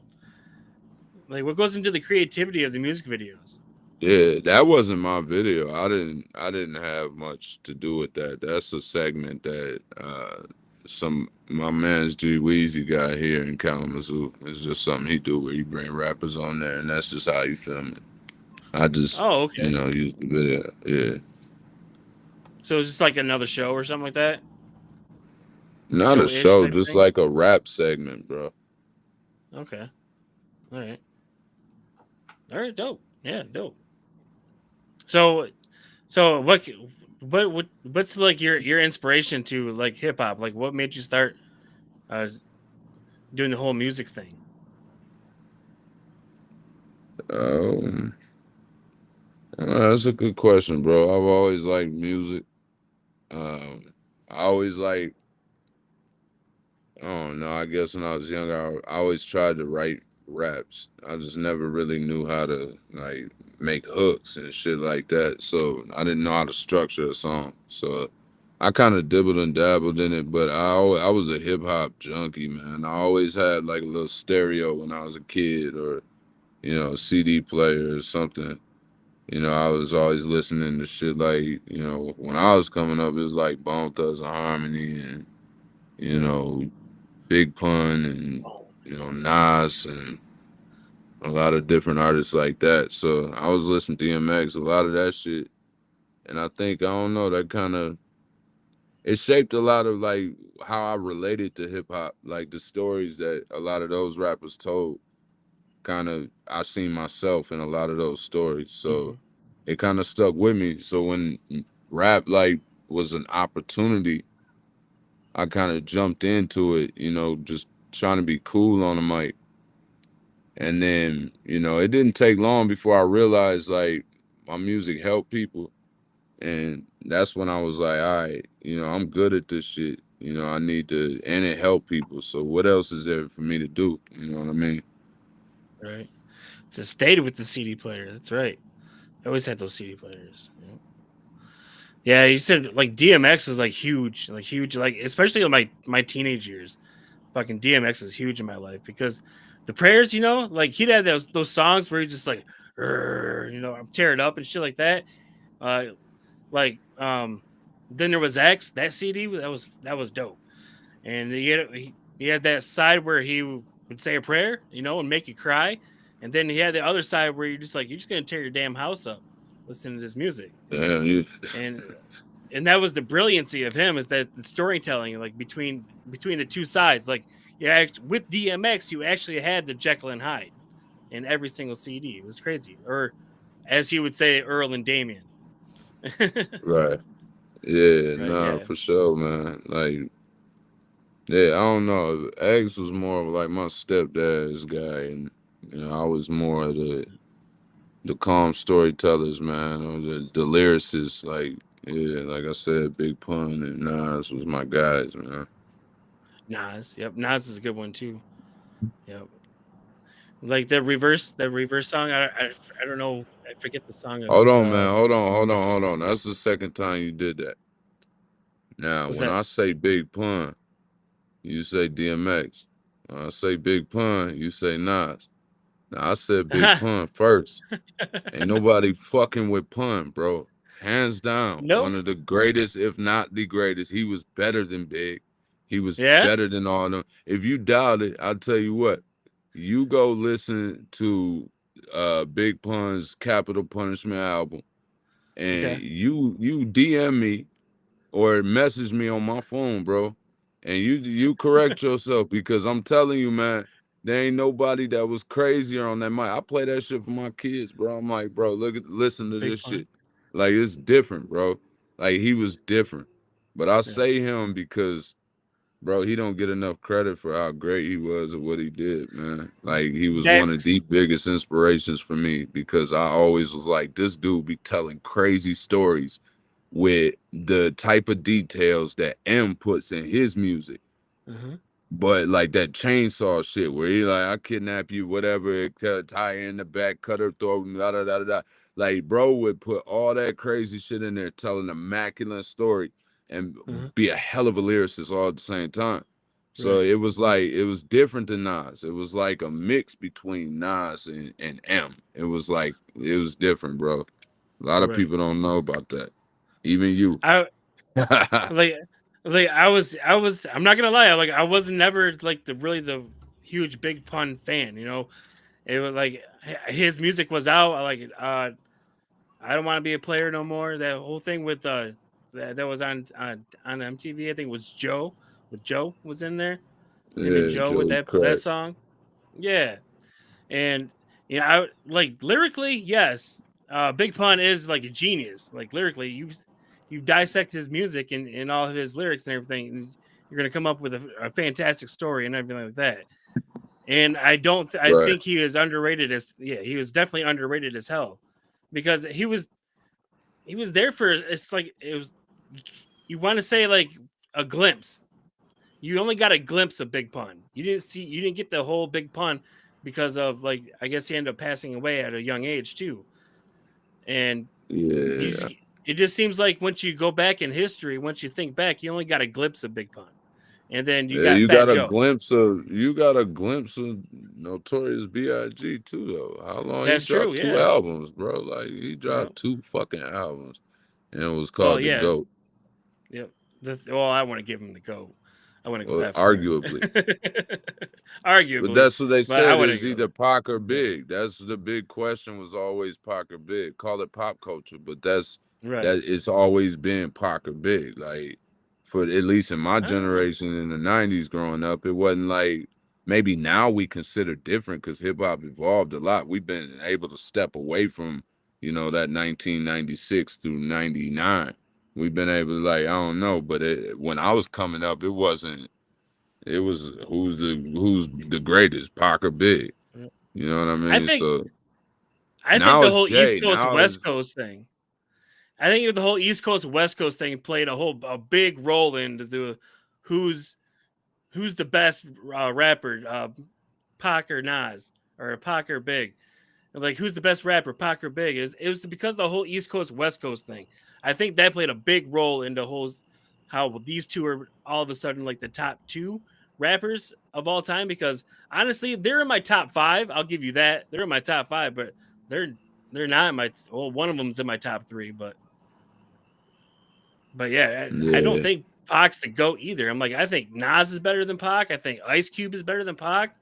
Like what goes into the creativity of the music videos? Yeah, that wasn't my video. I didn't have much to do with that. That's a segment that some my man's G Weezy got here in Kalamazoo. It's just something he do where he bring rappers on there, and that's just how you film it. I just Oh, okay. use the video. Yeah, So it's just like another show or something like that. not a Show ish show, type just thing. like a rap segment, bro. Okay. All right. All right. Dope. Yeah. Dope. So, what's like your inspiration to like hip hop? Like, what made you start uh doing the whole music thing? Um, that's a good question, bro. I've always liked music. Um, I always like I don't know. I guess when I was younger, I always tried to write raps. I just never really knew how to like make hooks and shit like that. So I didn't know how to structure a song. So I kind of dibbled and dabbled in it, but I was a hip hop junkie, man. I always had like a little stereo when I was a kid, or CD player or something. I was always listening to shit like when I was coming up, it was like Bone Thugs and Harmony and you know Big Pun and Nas and a lot of different artists like that. So I was listening to DMX, a lot of that shit, and I think I don't know that kind of it shaped a lot of like how I related to hip hop, like the stories that a lot of those rappers told. Kind of I seen myself in a lot of those stories, so Hmm. it kind of stuck with me. So when rap like was an opportunity, I kind of jumped into it, just trying to be cool on the mic. And then, it didn't take long before I realized like my music helped people. And that's when I was like, all right, I'm good at this shit. I need to, and it helped people. So what else is there for me to do? You know what I mean? Right. So stayed with the CD player. That's right. I always had those CD players. Yeah. Yeah, you said like DMX was like huge, like especially in my teenage years. Fucking DMX was huge in my life because the prayers, like he'd have those songs where he's just like, I'm tearing up and shit like that. Uh, like then there was X, that CD that was dope, and he had that side where he would say a prayer, and make you cry, and then he had the other side where you're just gonna tear your damn house up listening to this music, Damn, you, and that was the brilliancy of him is that the storytelling like between the two sides, like yeah, with DMX you actually had the Jekyll and Hyde in every single CD. It was crazy, or as he would say, Earl and Damien. right. Yeah, Right? nah, Yeah. for sure, man. Like, yeah, I don't know. Eggs was more of like my stepdad's guy, and I was more of the calm storytellers, man, or the lyricists. Like, yeah, like I said, Big Pun and Nas was my guys, man. Nas. Yep. Nas is a good one too. Yep. Like the reverse song. I don't know. I forget the song of Hold on, man. Hold on. That's the second time you did that. Now, what's when that? I say Big Pun, you say DMX. When I say Big Pun, you say Nas. Now, I said Big Pun first. Ain't nobody fucking with Pun, bro. Hands down, No. one of the greatest, if not the greatest. He was better than Big. He was Yeah. better than all of them. If you doubt it, I'll tell you what. you go listen to Big Pun's Capital Punishment album, and Okay. you DM me or message me on my phone, bro, and you correct yourself because I'm telling you, man, there ain't nobody that was crazier on that mic. I play that shit for my kids, bro. I'm like, bro, listen to Big this Pun. shit. Like it's different, bro. Like he was different. But I Yeah. say him because, bro, he don't get enough credit for how great he was at what he did, man. Like he was one of That's the biggest inspirations for me because I always was like, this dude be telling crazy stories with the type of details that M puts in his music. uh But like that chainsaw shit where he like, I kidnap you, whatever, tie her in the back, cut her throat, da da da da. Da. Like, bro would put all that crazy shit in there, tell an immaculate story and uh be a hell of a lyricist all at the same time. So right, it was like, it was different than Nas. It was like a mix between Nas and M. It was like, it was different, bro. A lot of right. people don't know about that. Even you. I like I'm not gonna lie, like I was never like the huge Big Pun fan, you know. It was like his music was out. I like I don't want to be a player no more. That whole thing with that was on MTV. I think it was Joe with Joe was in there. Him and Yeah, Joe with Joey that Crack. song. Yeah, and you know, I like lyrically, yes. Big Pun is like a genius. Like lyrically, you dissect his music and all of his lyrics and everything, and you're gonna come up with a fantastic story and everything like that. And I Right. think he is underrated as he was definitely underrated as hell because he was there for it's like it was you want to say like a glimpse. You only got a glimpse of Big Pun. You didn't get the whole Big Pun because of like I guess he ended up passing away at a young age too. And you just Yeah. it just seems like once you go back in history, once you think back, you only got a glimpse of Big Pun. And then you Yeah, got Fat Joe. you got a glimpse of Notorious B.I.G. too though. How long he That's true, dropped two yeah. albums, bro? Like he Yeah. dropped two fucking albums, and it was Well, called The yeah. Goat. Yep. Well, I want to give him the go. I want to go Well, that far. arguably. But Arguably, that's what they but I said want to is go. either Pac or Yeah. Big. That's the big question was always Pac or Big. Call it pop culture, but that's Right. that it's always been Pac or Big. Like for at least in my I don't know. generation in the '90s growing up, it wasn't like maybe now we consider different because hip hop evolved a lot. We've been able to step away from that 1996 through '99. We've been able to like I don't know, but when I was coming up, it wasn't. It was who's the greatest, Pac or Big. Yeah. You know what I I mean? think So I think now the it's whole East Jay. Coast Now West is Coast thing. I think the whole East Coast West Coast thing played a big role into the who's who's the best rapper, Pac or Nas or Pac or Big. Like who's the best rapper, Pac or Big? It was because of the whole East Coast West Coast thing. I think that played a big role into how these two are all of a sudden like the top two rappers of all time. Because honestly, they're in my top five. I'll give you that. They're in my top five, but they're they're not in my well. One of them's in my top three, but yeah, I don't yeah. think Pac's the goat either. I'm like I think Nas is better than Pac. I think Ice Cube is better than Pac.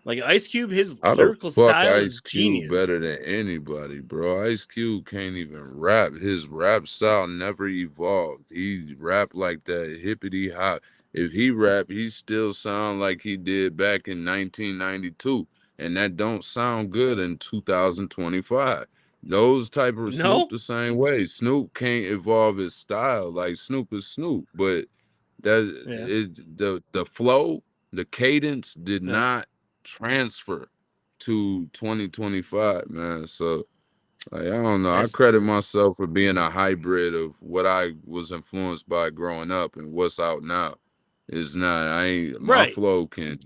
Like Ice Cube, his How the lyrical fuck style is Ice Cube genius. better than anybody, bro? Ice Cube can't even rap. His rap style never evolved. He rap like that hippity hop. If he rap, he still sound like he did back in 1992, and that don't sound good in 2025. Those type of Snoop No, the same way. Snoop can't evolve his style like Snoop is Snoop, but that yeah, the flow, the cadence did yeah. not transfer to 2025, man. So like, I don't know. I That's credit true. myself for being a hybrid of what I was influenced by growing up and what's out now. It's not. I ain't. My Right. flow can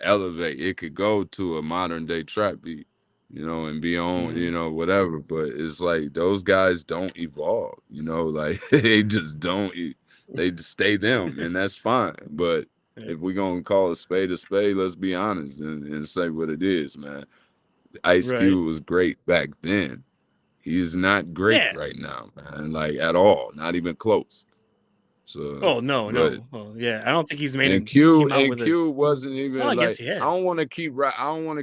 elevate. It could go to a modern day trap beat, and be on, Mhm. whatever. But it's like those guys don't evolve. Like they just don't. They just stay them, and that's fine. But Yeah. if we're gonna call a spade, let's be honest and say what it is, man. Ice Right. Cube was great back then. He's not great Yeah. right now, man. Like at all, not even close. So, Oh no, but no. Well, yeah, I don't think he's and came out with a. Q wasn't Oh, even I guess like he has. I don't want to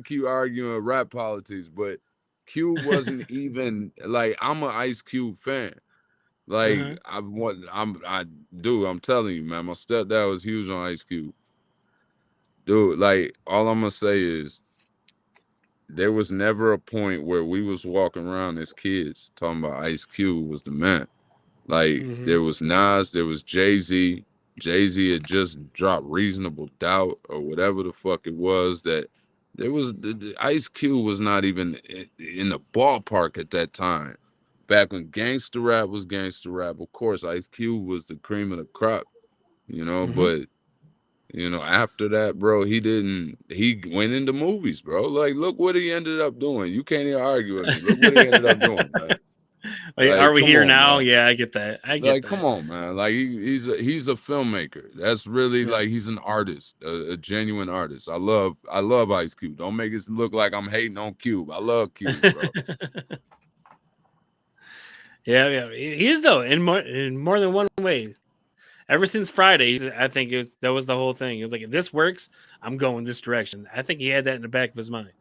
keep arguing rap politics, but Q wasn't even like I'm an Ice Cube fan. Like Uh-huh. I do. I'm telling you, man. My stepdad was huge on Ice Cube, dude. Like all I'm gonna say is there was never a point where we was walking around as kids talking about Ice Cube was the man. Like Mm-hmm. there was Nas, there was Jay-Z. Jay-Z had just dropped Reasonable Doubt or whatever the fuck it was that there was the Ice Cube was not even in the ballpark at that time. Back when gangster rap was gangster rap, of course, Ice Cube was the cream of the crop, Mm-hmm. but after that, bro, he went into movies, bro. Like, look what he ended up doing. You can't even argue with me. Look what he ended up doing, man. Like, are Like, we come here on, now? man. Yeah, I get that. I get Like, come that. on, man. Like he's a filmmaker. That's really Yeah. like he's an artist, a genuine artist. I love Ice Cube. Don't make it look like I'm hating on Cube. I love Cube, bro. Yeah. He is though in more than one way. Ever since Friday, I think that was the whole thing. It was like, if this works, I'm going this direction. I think he had that in the back of his mind.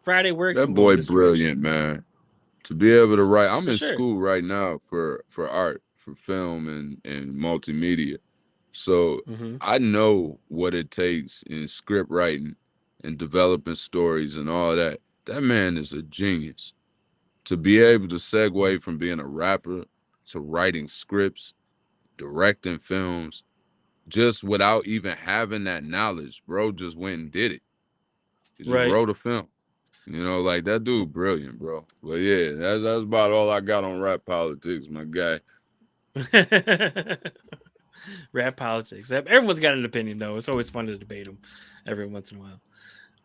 Friday works, That I'm going boy this direction. brilliant, man. To be able to write, I'm For in sure. school right now for art, for film and multimedia. So Mm-hmm. I know what it takes in script writing and developing stories and all that. That man is a genius. To be able to segue from being a rapper to writing scripts, directing films, just without even having that knowledge, bro, just went and did it. He just Right. wrote a film. Like that dude, brilliant, bro. But yeah, that's about all I got on rap politics, my guy. Rap politics. Everyone's got an opinion though. It's always fun to debate them every once in a while.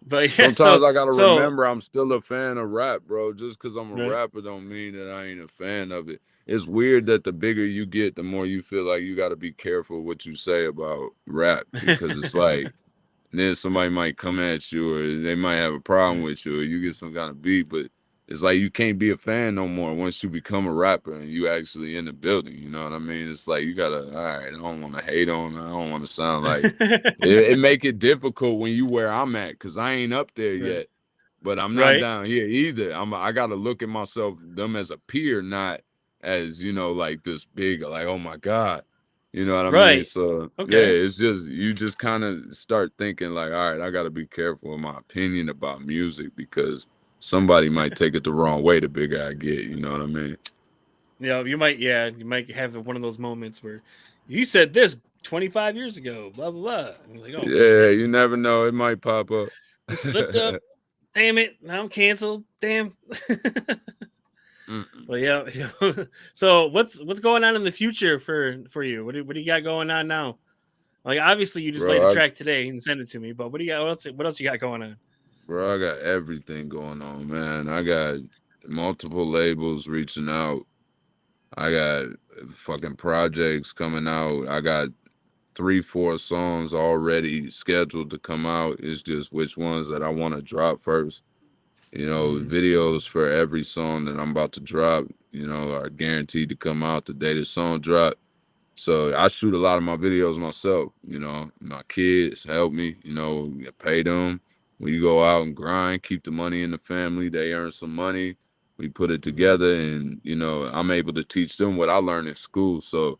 But yeah, Sometimes I gotta so remember I'm still a fan of rap, bro. Just because I'm a right. rapper don't mean that I ain't a fan of it. It's weird that the bigger you get, the more you feel like you gotta be careful what you say about rap because it's like then somebody might come at you or they might have a problem Right. with you or you get some kind of beat, but it's like you can't be a fan no more once you become a rapper and you actually in the building. You know what I mean? It's like you gotta, all right, I don't want to hate on, I don't want to sound like it make it difficult when you where I'm at because I ain't up there Right. yet. But I'm not Right. down here either. I gotta look at myself, them as a peer, not as, like this big, like, oh my God. You know what I mean? Right. So yeah, Okay. it's just you just kind of start thinking like, all right, I gotta be careful with my opinion about music because somebody might take it the wrong way the bigger I get, you know what I mean? You might have one of those moments where you said this 25 years ago, blah blah blah. And you're like, oh Yeah, shit. you never know. It might pop up. I slipped up. Damn it. Now I'm canceled. Damn. Mm-mm. Well, yeah. So what's going on in the future for you? What do you got going on now? Like, obviously you just laid a Bro, track today and sent it to me, but what do you got? What else you got going on? I got everything going on, man. I got multiple labels reaching out. I got fucking projects coming out. I got 3, 4 songs already scheduled to come out. It's just which ones that I want to drop first. Mm-hmm. Videos for every song that I'm about to drop, are guaranteed to come out the day the song drop. So I shoot a lot of my videos myself, my kids help me, pay them. We go out and grind, keep the money in the family. They earn some money. We put it Mm-hmm. together and, I'm able to teach them what I learned in school. So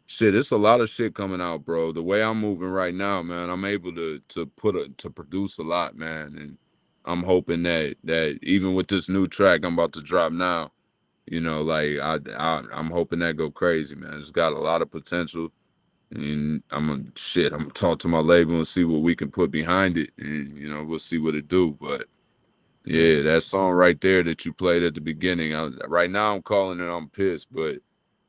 shit, it's a lot of shit coming out, bro. The way I'm moving right now, man, I'm able to produce a lot, man. And I'm hoping that even with this new track I'm about to drop now, like I'm hoping that go crazy, man. It's got a lot of potential, and I'm gonna talk to my label and see what we can put behind it, and we'll see what it do. But Right. yeah, that song right there that you played at the beginning, right now I'm calling it "I'm Pissed," but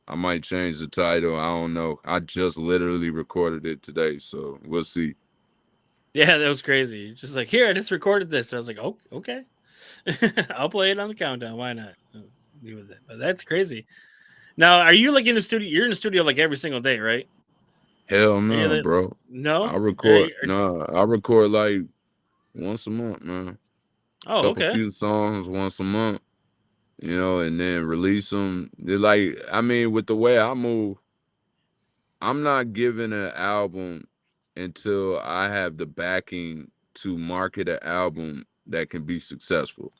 I might change the title. I don't know. I just literally recorded it today, so we'll see. Yeah, that was crazy. Just like, here, I just recorded this. I was like, oh, okay. I'll play it on the countdown. Why not? Leave with it. But that's crazy. Now, are you like in the studio? You're in the studio like every single day, right? Hell Are you no, the bro. no? I record. Are, No, I record like once a month, man. oh, Couple okay. few songs once a month, and then release them. They're like, I mean, with the way I move, I'm not giving an album until I have the backing to market an album that can be successful.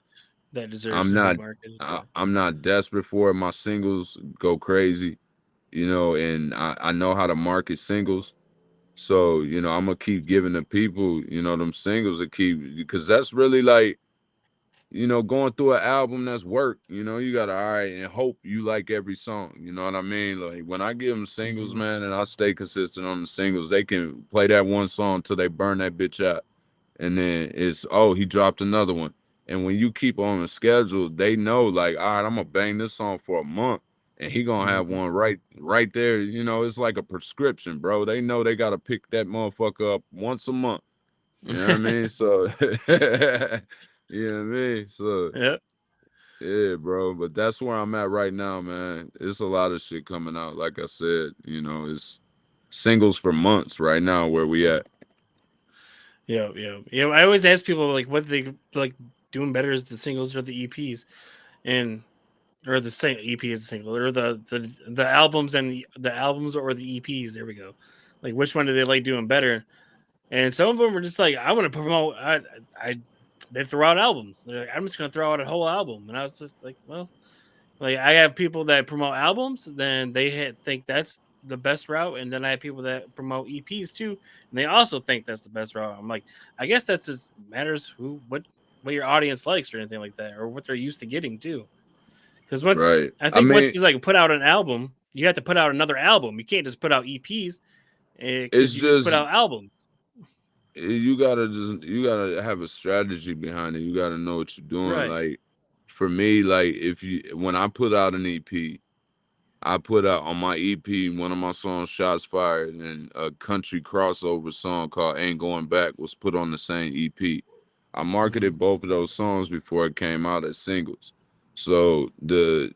That deserves I'm to be not marketed. I, Yeah. I'm not desperate for it. My singles go crazy, and I know how to market singles. So, I'm gonna keep giving the people, them singles to keep because that's really like, going through an album that's work, you gotta all right and hope you like every song. You know what I mean? Like when I give them singles, Hmm. man, and I stay consistent on the singles, they can play that one song till they burn that bitch out. And then it's he dropped another one. And when you keep on the schedule, they know like, all right, I'm gonna bang this song for a month and he gonna have Hmm. one right there. It's like a prescription, bro. They know they gotta pick that motherfucker up once a month. You know what I mean? So you know what I mean? So Yep. yeah, bro. But that's where I'm at right now, man. It's a lot of shit coming out. Like I said, it's singles for months right now where we at. Yeah, yeah, yeah. I always ask people like what they like doing better is the singles or the EPs, and or the same EP is the single, or the albums and the albums or the EPs. There we go. Like which one do they like doing better? And some of them are just like, I want to promote. I they throw out albums. They're like, I'm just gonna throw out a whole album, and I was just like, well, like I have people that promote albums, then think that's the best route, and then I have people that promote EPs too, and they also think that's the best route. I'm like, I guess that's just matters what your audience likes or anything like that, or what they're used to getting too. Because Right. I I think once mean, you like put out an album, you have to put out another album. You can't just put out EPs it's because you just put just out albums. you gotta have a strategy behind it. You gotta know what you're doing. Right. Like for me, like if you when I put out an EP, I put out on my EP one of my songs, Shots Fired, and a country crossover song called Ain't Going Back was put on the same EP. I Hmm. marketed both of those songs before it came out as singles. So the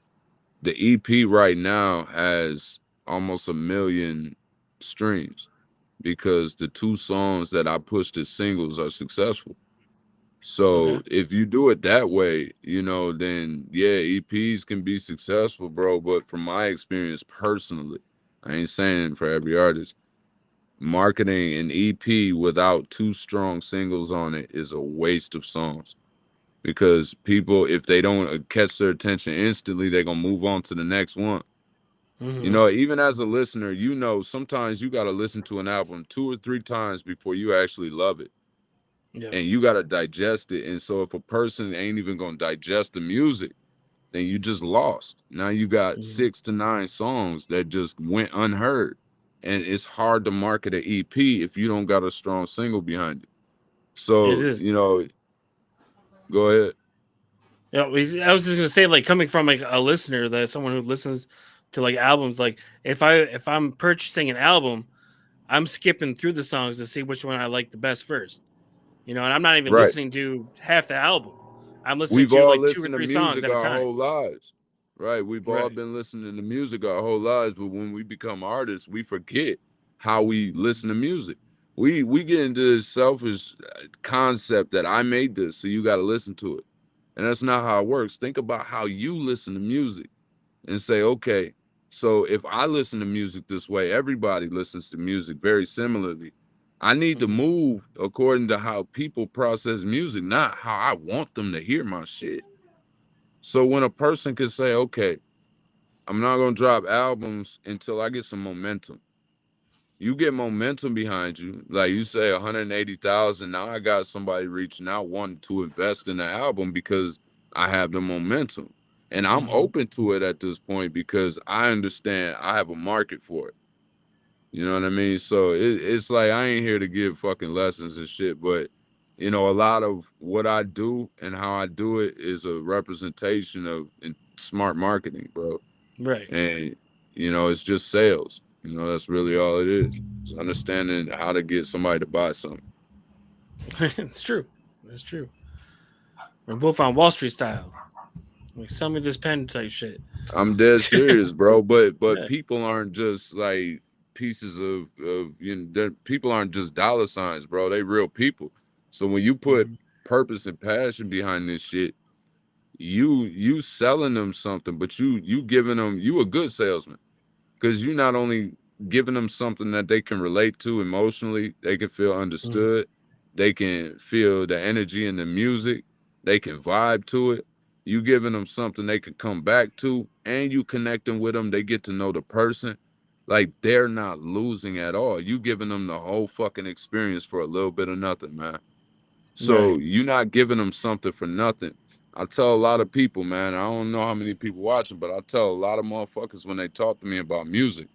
EP right now has almost 1 million streams because the two songs that I pushed as singles are successful. So Okay. if you do it that way, then yeah, EPs can be successful, bro. But from my experience personally, I ain't saying for every artist, marketing an EP without two strong singles on it is a waste of songs because people, if they don't catch their attention instantly, they're gonna move on to the next one. Hmm. Even as a listener, sometimes you got to listen to an album 2 or 3 times before you actually love it. Yeah. And you got to digest it. And so if a person ain't even going to digest the music, then you just lost. Now you got Hmm. 6 to 9 songs that just went unheard. And it's hard to market an EP if you don't got a strong single behind it. It So, is. go ahead. Yeah, I was just gonna say, like, coming from like a listener, that someone who listens to like albums, like if I'm purchasing an album, I'm skipping through the songs to see which one I like the best first. And I'm not even Right. listening to half the album. I'm listening We've to all like two or listened to three songs music at a our time. whole lives, right? We've all Right. been listening to music our whole lives, but when we become artists, we forget how we listen to music. We get into this selfish concept that I made this, so you got to listen to it, and that's not how it works. Think about how you listen to music and say, okay, so if I listen to music this way, everybody listens to music very similarly. I need to Hmm. move according to how people process music, not how I want them to hear my shit. So when a person can say, okay, I'm not gonna drop albums until I get some momentum. You get momentum behind you, like you say, 180,000. Now I got somebody reaching out wanting to invest in the album because I have the momentum, and I'm Hmm. open to it at this point because I understand I have a market for it. You know what I mean? So it's like I ain't here to give fucking lessons and shit, but a lot of what I do and how I do it is a representation of smart marketing, bro. Right. And it's just sales. That's really all it is. It's understanding how to get somebody to buy something. It's true. That's true. We're both on Wall Street style. Like, sell me this pen type shit. I'm dead serious, bro. But Yeah. people aren't just like pieces of people aren't just dollar signs, bro. They real people. So when you put Hmm. purpose and passion behind this shit, you selling them something, but you giving them, you a good salesman because you not only giving them something that they can relate to emotionally, they can feel understood, they can feel the energy in the music, they can vibe to it. You giving them something they can come back to, and you connecting with them, they get to know the person. Like they're not losing at all. You giving them the whole fucking experience for a little bit of nothing, man. So Right. you're not giving them something for nothing. I tell a lot of people, man, I don't know how many people watching, but I tell a lot of motherfuckers when they talk to me about music,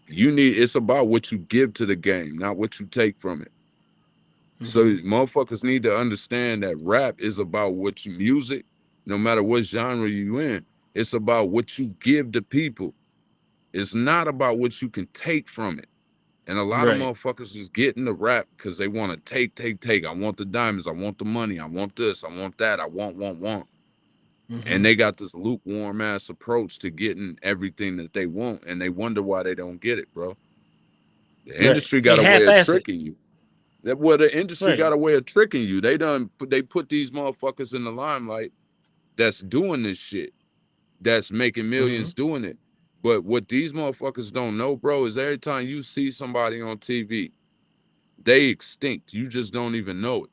it's about what you give to the game, not what you take from it. So Mm-hmm. motherfuckers need to understand that rap is about what you music, no matter what genre you in, it's about what you give to people. It's not about what you can take from it. And a lot of Right. motherfuckers is getting the rap because they want to take. I want the diamonds. I want the money. I want this. I want that. I want. Mm-hmm. And they got this lukewarm ass approach to getting everything that they want. And they wonder why they don't get it, bro. The Right. industry got You a way of half-ass it. tricking you. Well, the industry Right. got a way of tricking you. They put these motherfuckers in the limelight that's doing this shit, that's making Mm-hmm. millions doing it. But what these motherfuckers don't know, bro, is every time you see somebody on TV, they extinct. You just don't even know it.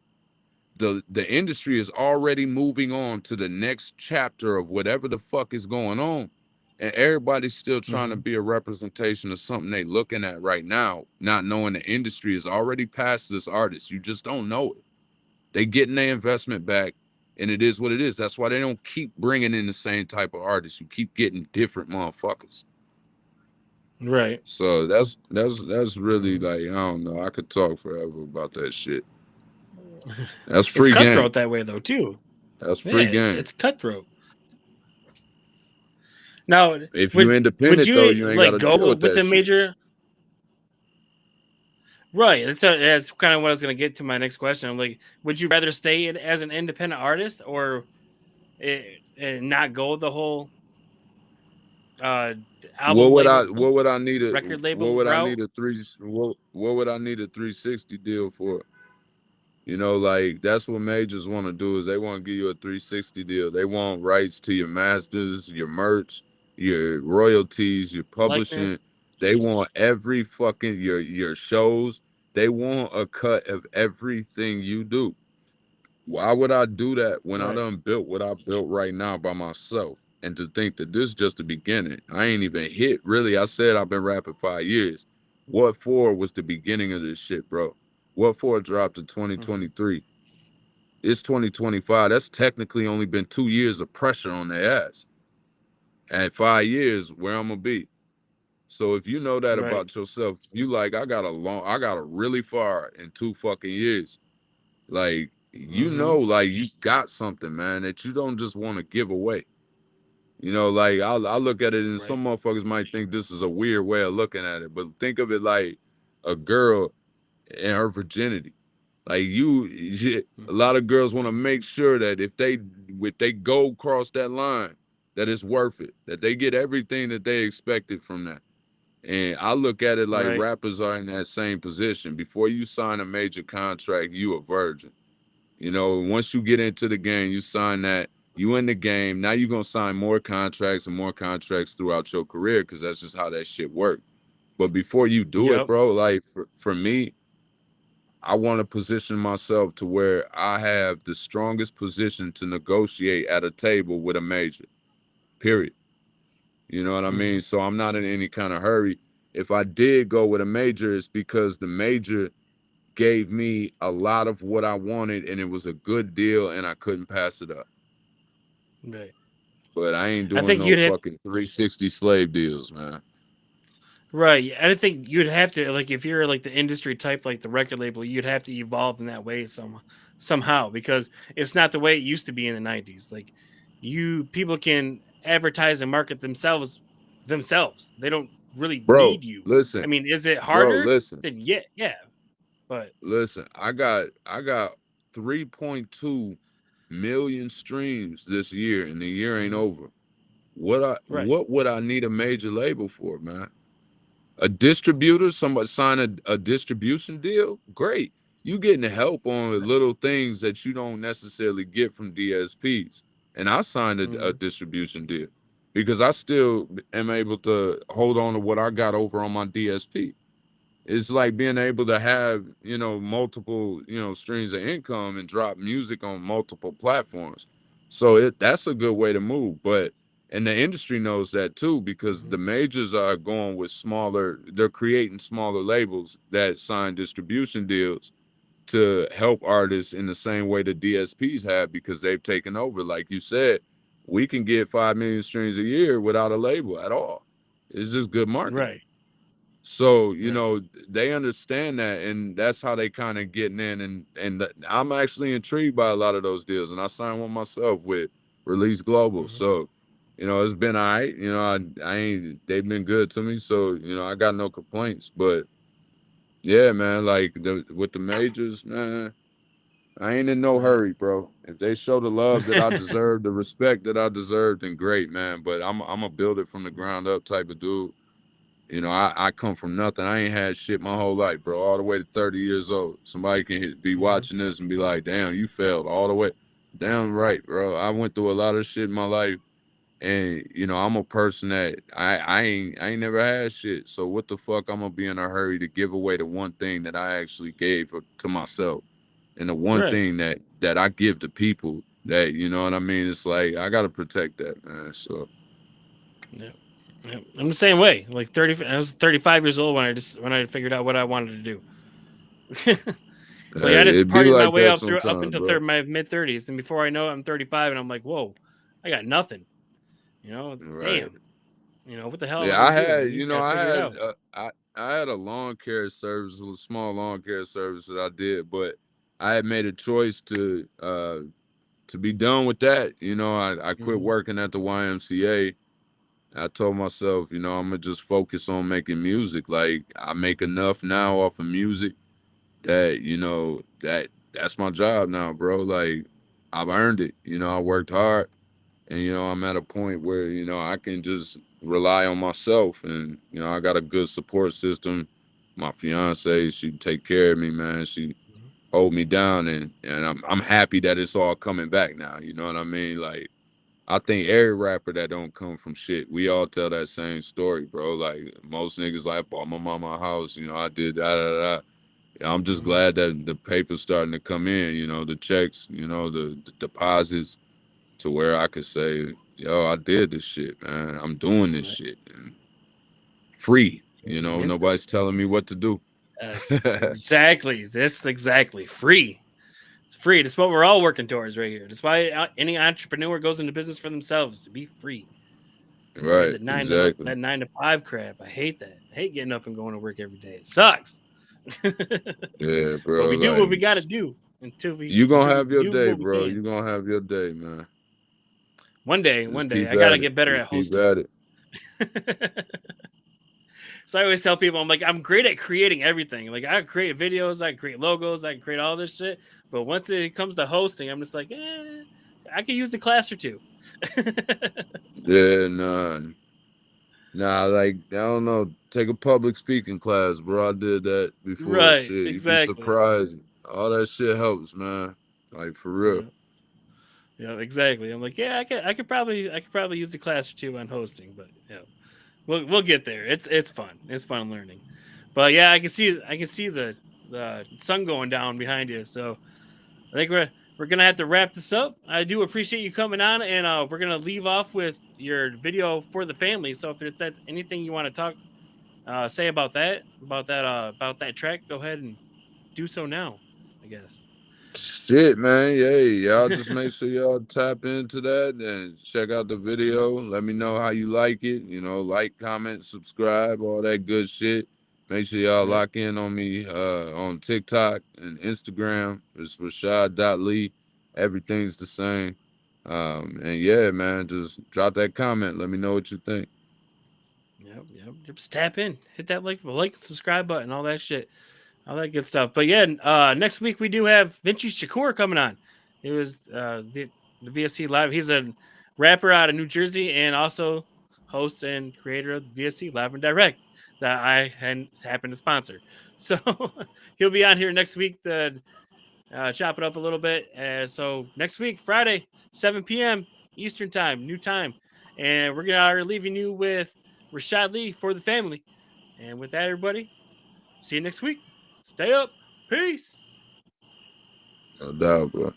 The industry is already moving on to the next chapter of whatever the fuck is going on. And everybody's still trying to Mm-hmm. be a representation of something they looking at right now, not knowing the industry is already past this artist. You just don't know it. They getting their investment back, and it is what it is. That's why they don't keep bringing in the same type of artists. You keep getting different motherfuckers. Right. So that's really Mhm. like, I don't know. I could talk forever about that shit. That's It's free game. cutthroat that way though too. That's Yeah, free game. it's cutthroat. Now, If you would independent though, you you ain't got like to deal go with with that a shit. major? Right. That's kind of what I was gonna get to my next question. I'm like, would you rather stay as an independent artist or not go the whole uh album label record what label would I route? need a what would I need a 360 deal for? You know, like that's what majors want to do is they want to give you a 360 deal. They want rights to your masters, your merch, your royalties, your Likeness? publishing. They want every fucking your shows. They want a cut of everything you do. Why would I do that when I Right. done built what I built right now by myself? And to think that this is just the beginning. I ain't even hit. Really, I said I've been rapping 5 years. What for was the beginning of this shit, bro? What for dropped in Mhm. 2023? It's 2025. That's technically only been 2 years of pressure on their ass. And 5 years, where I'm gonna be. So if you know that Right. about yourself, you like, I got a really far in 2 fucking years. Like, Mhm. like you got something, man, that you don't just want to give away. Like I look at it, and Right. some motherfuckers might think this is a weird way of looking at it, but think of it like a girl and her virginity. Like a lot of girls want to make sure that if they go across that line, that it's worth it, that they get everything that they expected from that. And I look at it like Right. rappers are in that same position. Before you sign a major contract, you a virgin. Once you get into the game, you sign that, you in the game. Now you're gonna sign more contracts and more contracts throughout your career because that's just how that shit works. But before you do it, Yep. bro, like for me, I want to position myself to where I have the strongest position to negotiate at a table with a major. Period. You know what I Mhm. mean? So I'm not in any kind of hurry. If I did go with a major, it's because the major gave me a lot of what I wanted and it was a good deal and I couldn't pass it up. Right. But I ain't I doing think no you'd have fucking 360 slave deals, man. right. I think you'd have to like if you're like the industry type, like the record label, you'd have to evolve in that way somehow because it's not the way it used to be in the '90s. Like people can advertise and market themselves. They don't really Bro, need you. I listen. mean, is it Bro, harder? listen. Then yeah, but Listen. I got 3.2 million streams this year and the year ain't mhm, over. right. What would I need a major label for, man? A distributor, somebody sign a distribution deal? Great. You getting help on little things that you don't necessarily get from DSPs. And I signed a Mhm. distribution deal. because I still am able to hold on to what I got over on my DSP. It's like being able to have, multiple, streams of income and drop music on multiple platforms. So that's a good way to move. But and the industry knows that too, because the majors are going with they're creating smaller labels that sign distribution deals to help artists in the same way the DSPs have, because they've taken over. Like you said, we can get 5 million streams a year without a label at all. It's just good marketing. Right. So, Right. they understand that, and that's how they kind of getting in. And I'm actually intrigued by a lot of those deals. And I signed one myself with Release Global. So, it's been all right. I ain't, they've been good to me. So, I got no complaints. But yeah, man, like with the majors, man, I ain't in no hurry, bro. If they show the love that I deserve, the respect that I deserve, then great, man. But I'm a build it from the ground up type of dude. I come from nothing. I ain't had shit my whole life, bro, all the way to 30 years old. Somebody can be watching this and be like, damn, you failed all the way. Damn right, bro. I went through a lot of shit in my life. And I'm a person that I ain't never had shit. So what the fuck I'm gonna be in a hurry to give away the one thing that I actually gave to myself, and the one Right. thing that I give to people, that you know what I mean? It's like I gotta protect that, man. So Yeah. Yeah. I'm the same way. Like 30, I was 35 years old when I figured out what I wanted to do. Like I hey, just it be partied my like way that up sometimes, into bro. my mid 30s, and before I know it, I'm 35, and I'm like, whoa, I got nothing. Right. Damn. What the hell am I Yeah, gonna do? I just gotta I figure it had out. I had a lawn care service, a small lawn care service that I did, but I had made a choice to be done with that. I quit Hmm. working at the YMCA. I told myself, I'm gonna just focus on making music. Like I make enough now off of music that that's my job now, bro. Like I've earned it. I worked hard, and I'm at a point where I can just rely on myself, and I got a good support system. My fiance, she take care of me, man. She hold me down, and I'm happy that it's all coming back now. You know what I mean? Like I think every rapper that don't come from shit, we all tell that same story, bro. Like most niggas, like, I bought my mama a house, I did da da da. Yeah, I'm just Hmm. glad that the paper's starting to come in, the checks, the deposits, to where I could say, yo, I did this shit, man. I'm doing this Right. shit, and free. Instant. Nobody's telling me what to do. Yes, exactly. That's exactly free. It's free. That's what we're all working towards right here. That's why any entrepreneur goes into business for themselves, to be free. I hate Right, exactly. that 9 to 5 crap. I hate that. I hate getting up and going to work every day. It sucks. Yeah, But bro. we do what we Like got to do until you gonna have we your do day, what we bro. can. You gonna have your day, man. One Just day, keep I gotta at it. get better Just at keep hosting. at it. So I always tell people, I'm like, I'm great at creating everything. Like I create videos, I create logos, I can create all this shit. But once it comes to hosting, I'm just like, I could use a class or two. Yeah, nah. Nah, like I don't know. Take a public speaking class, bro. I did that before. Right, Shit, you'd be exactly. surprised. All that shit helps, man. Like for real. Yeah, yeah, exactly. I'm like, yeah, I could probably use a class or two on hosting, but we'll get there. It's fun. It's fun learning. But yeah, I can see the sun going down behind you. So I think we're gonna have to wrap this up. I do appreciate you coming on, and we're gonna leave off with your video for the family. So if that's anything you want to say about that track, go ahead and do so now. I guess. Shit, man. Hey, y'all just make sure y'all tap into that and check out the video. Let me know how you like it. Like, comment, subscribe, all that good shit. Make sure y'all Yep. lock in on me on TikTok and Instagram. It's Rashaad.Lee. Everything's the same. And yeah, man, just drop that comment. Let me know what you think. Yep. Just tap in, hit that subscribe button, all that shit. All that good stuff. But yeah, next week we do have Vinci Shakur coming on. He was the VSC Live. He's a rapper out of New Jersey and also host and creator of the VSC Live and Direct that I happen to sponsor. So he'll be on here next week to chop it up a little bit. So next week, Friday, 7 p.m. Eastern time, new time. And we're going to leaving you with Rashaad Lee for the family. And with that, everybody, see you next week. Stay up. Peace. No doubt, bro.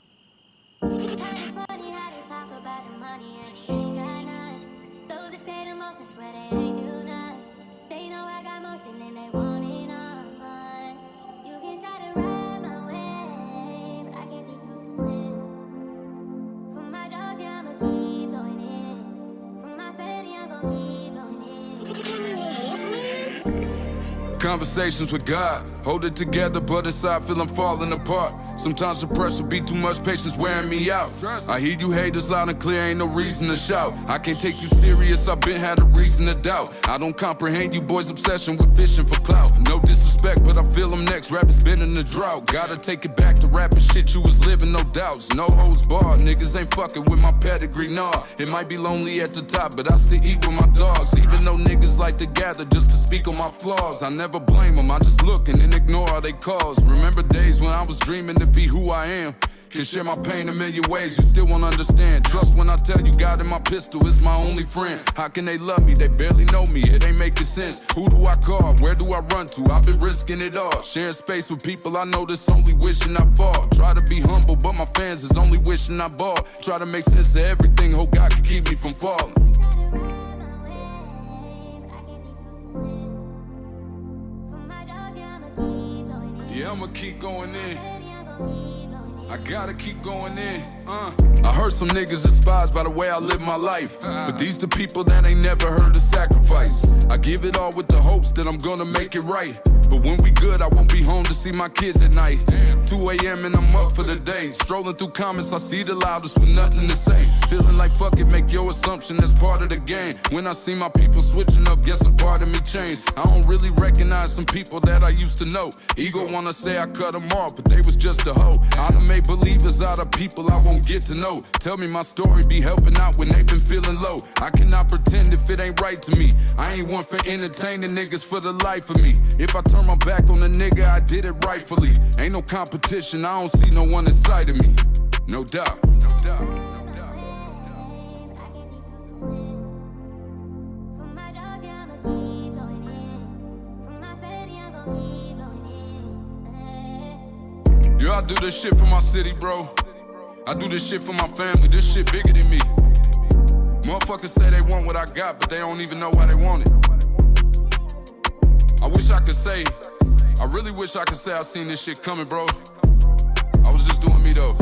Conversations with God, hold it together, but inside feel I'm falling apart. Sometimes the pressure be too much, patience wearing me out. I hear you haters loud and clear, ain't no reason to shout. I can't take you serious, I've been had a reason to doubt. I don't comprehend you boys' obsession with fishing for clout. No disrespect, but I feel them next, rappers been in the drought. Gotta take it back to rapping shit you was living, no doubts. No holds barred, niggas ain't fucking with my pedigree, nah. It might be lonely at the top, but I still eat with my dogs. Even though niggas like to gather just to speak on my flaws, I never blame them, I just look and then ignore all they calls. Remember days when I was dreaming to be who I am. Can share my pain a million ways, you still won't understand. Trust when I tell you God in my pistol is my only friend. How can they love me? They barely know me, it ain't making sense. Who do I call? Where do I run to? I've been risking it all. Sharing space with people I know that's only wishing I fall. Try to be humble, but my fans is only wishing I ball. Try to make sense of everything, hope God can keep me from falling. Yeah, I'ma keep going in. I gotta keep going in. I heard some niggas despised by the way I live my life, but these the people that ain't never heard of sacrifice. I give it all with the hopes that I'm gonna make it right, but when we good, I won't be home to see my kids at night. 2 a.m. and I'm up for the day. Strolling through comments, I see the loudest with nothing to say. Feeling like fuck it, make your assumption that's part of the game. When I see my people switching up, guess a part of me changed. I don't really recognize some people that I used to know. Ego wanna say I cut them off, but they was just a hoe. I done made believers out of people I won't get to know. Tell me my story, be helping out when they been feeling low. I cannot pretend if it ain't right to me. I ain't one for entertaining niggas for the life of me. If I turn my back on a nigga, I did it rightfully. Ain't no competition, I don't see no one inside of me. No doubt, no doubt, no doubt. Yeah, I do this shit for my city, bro. I do this shit for my family, this shit bigger than me. Motherfuckers say they want what I got, but they don't even know why they want it. I wish I could say, I really wish I could say I seen this shit coming, bro. I was just doing me though.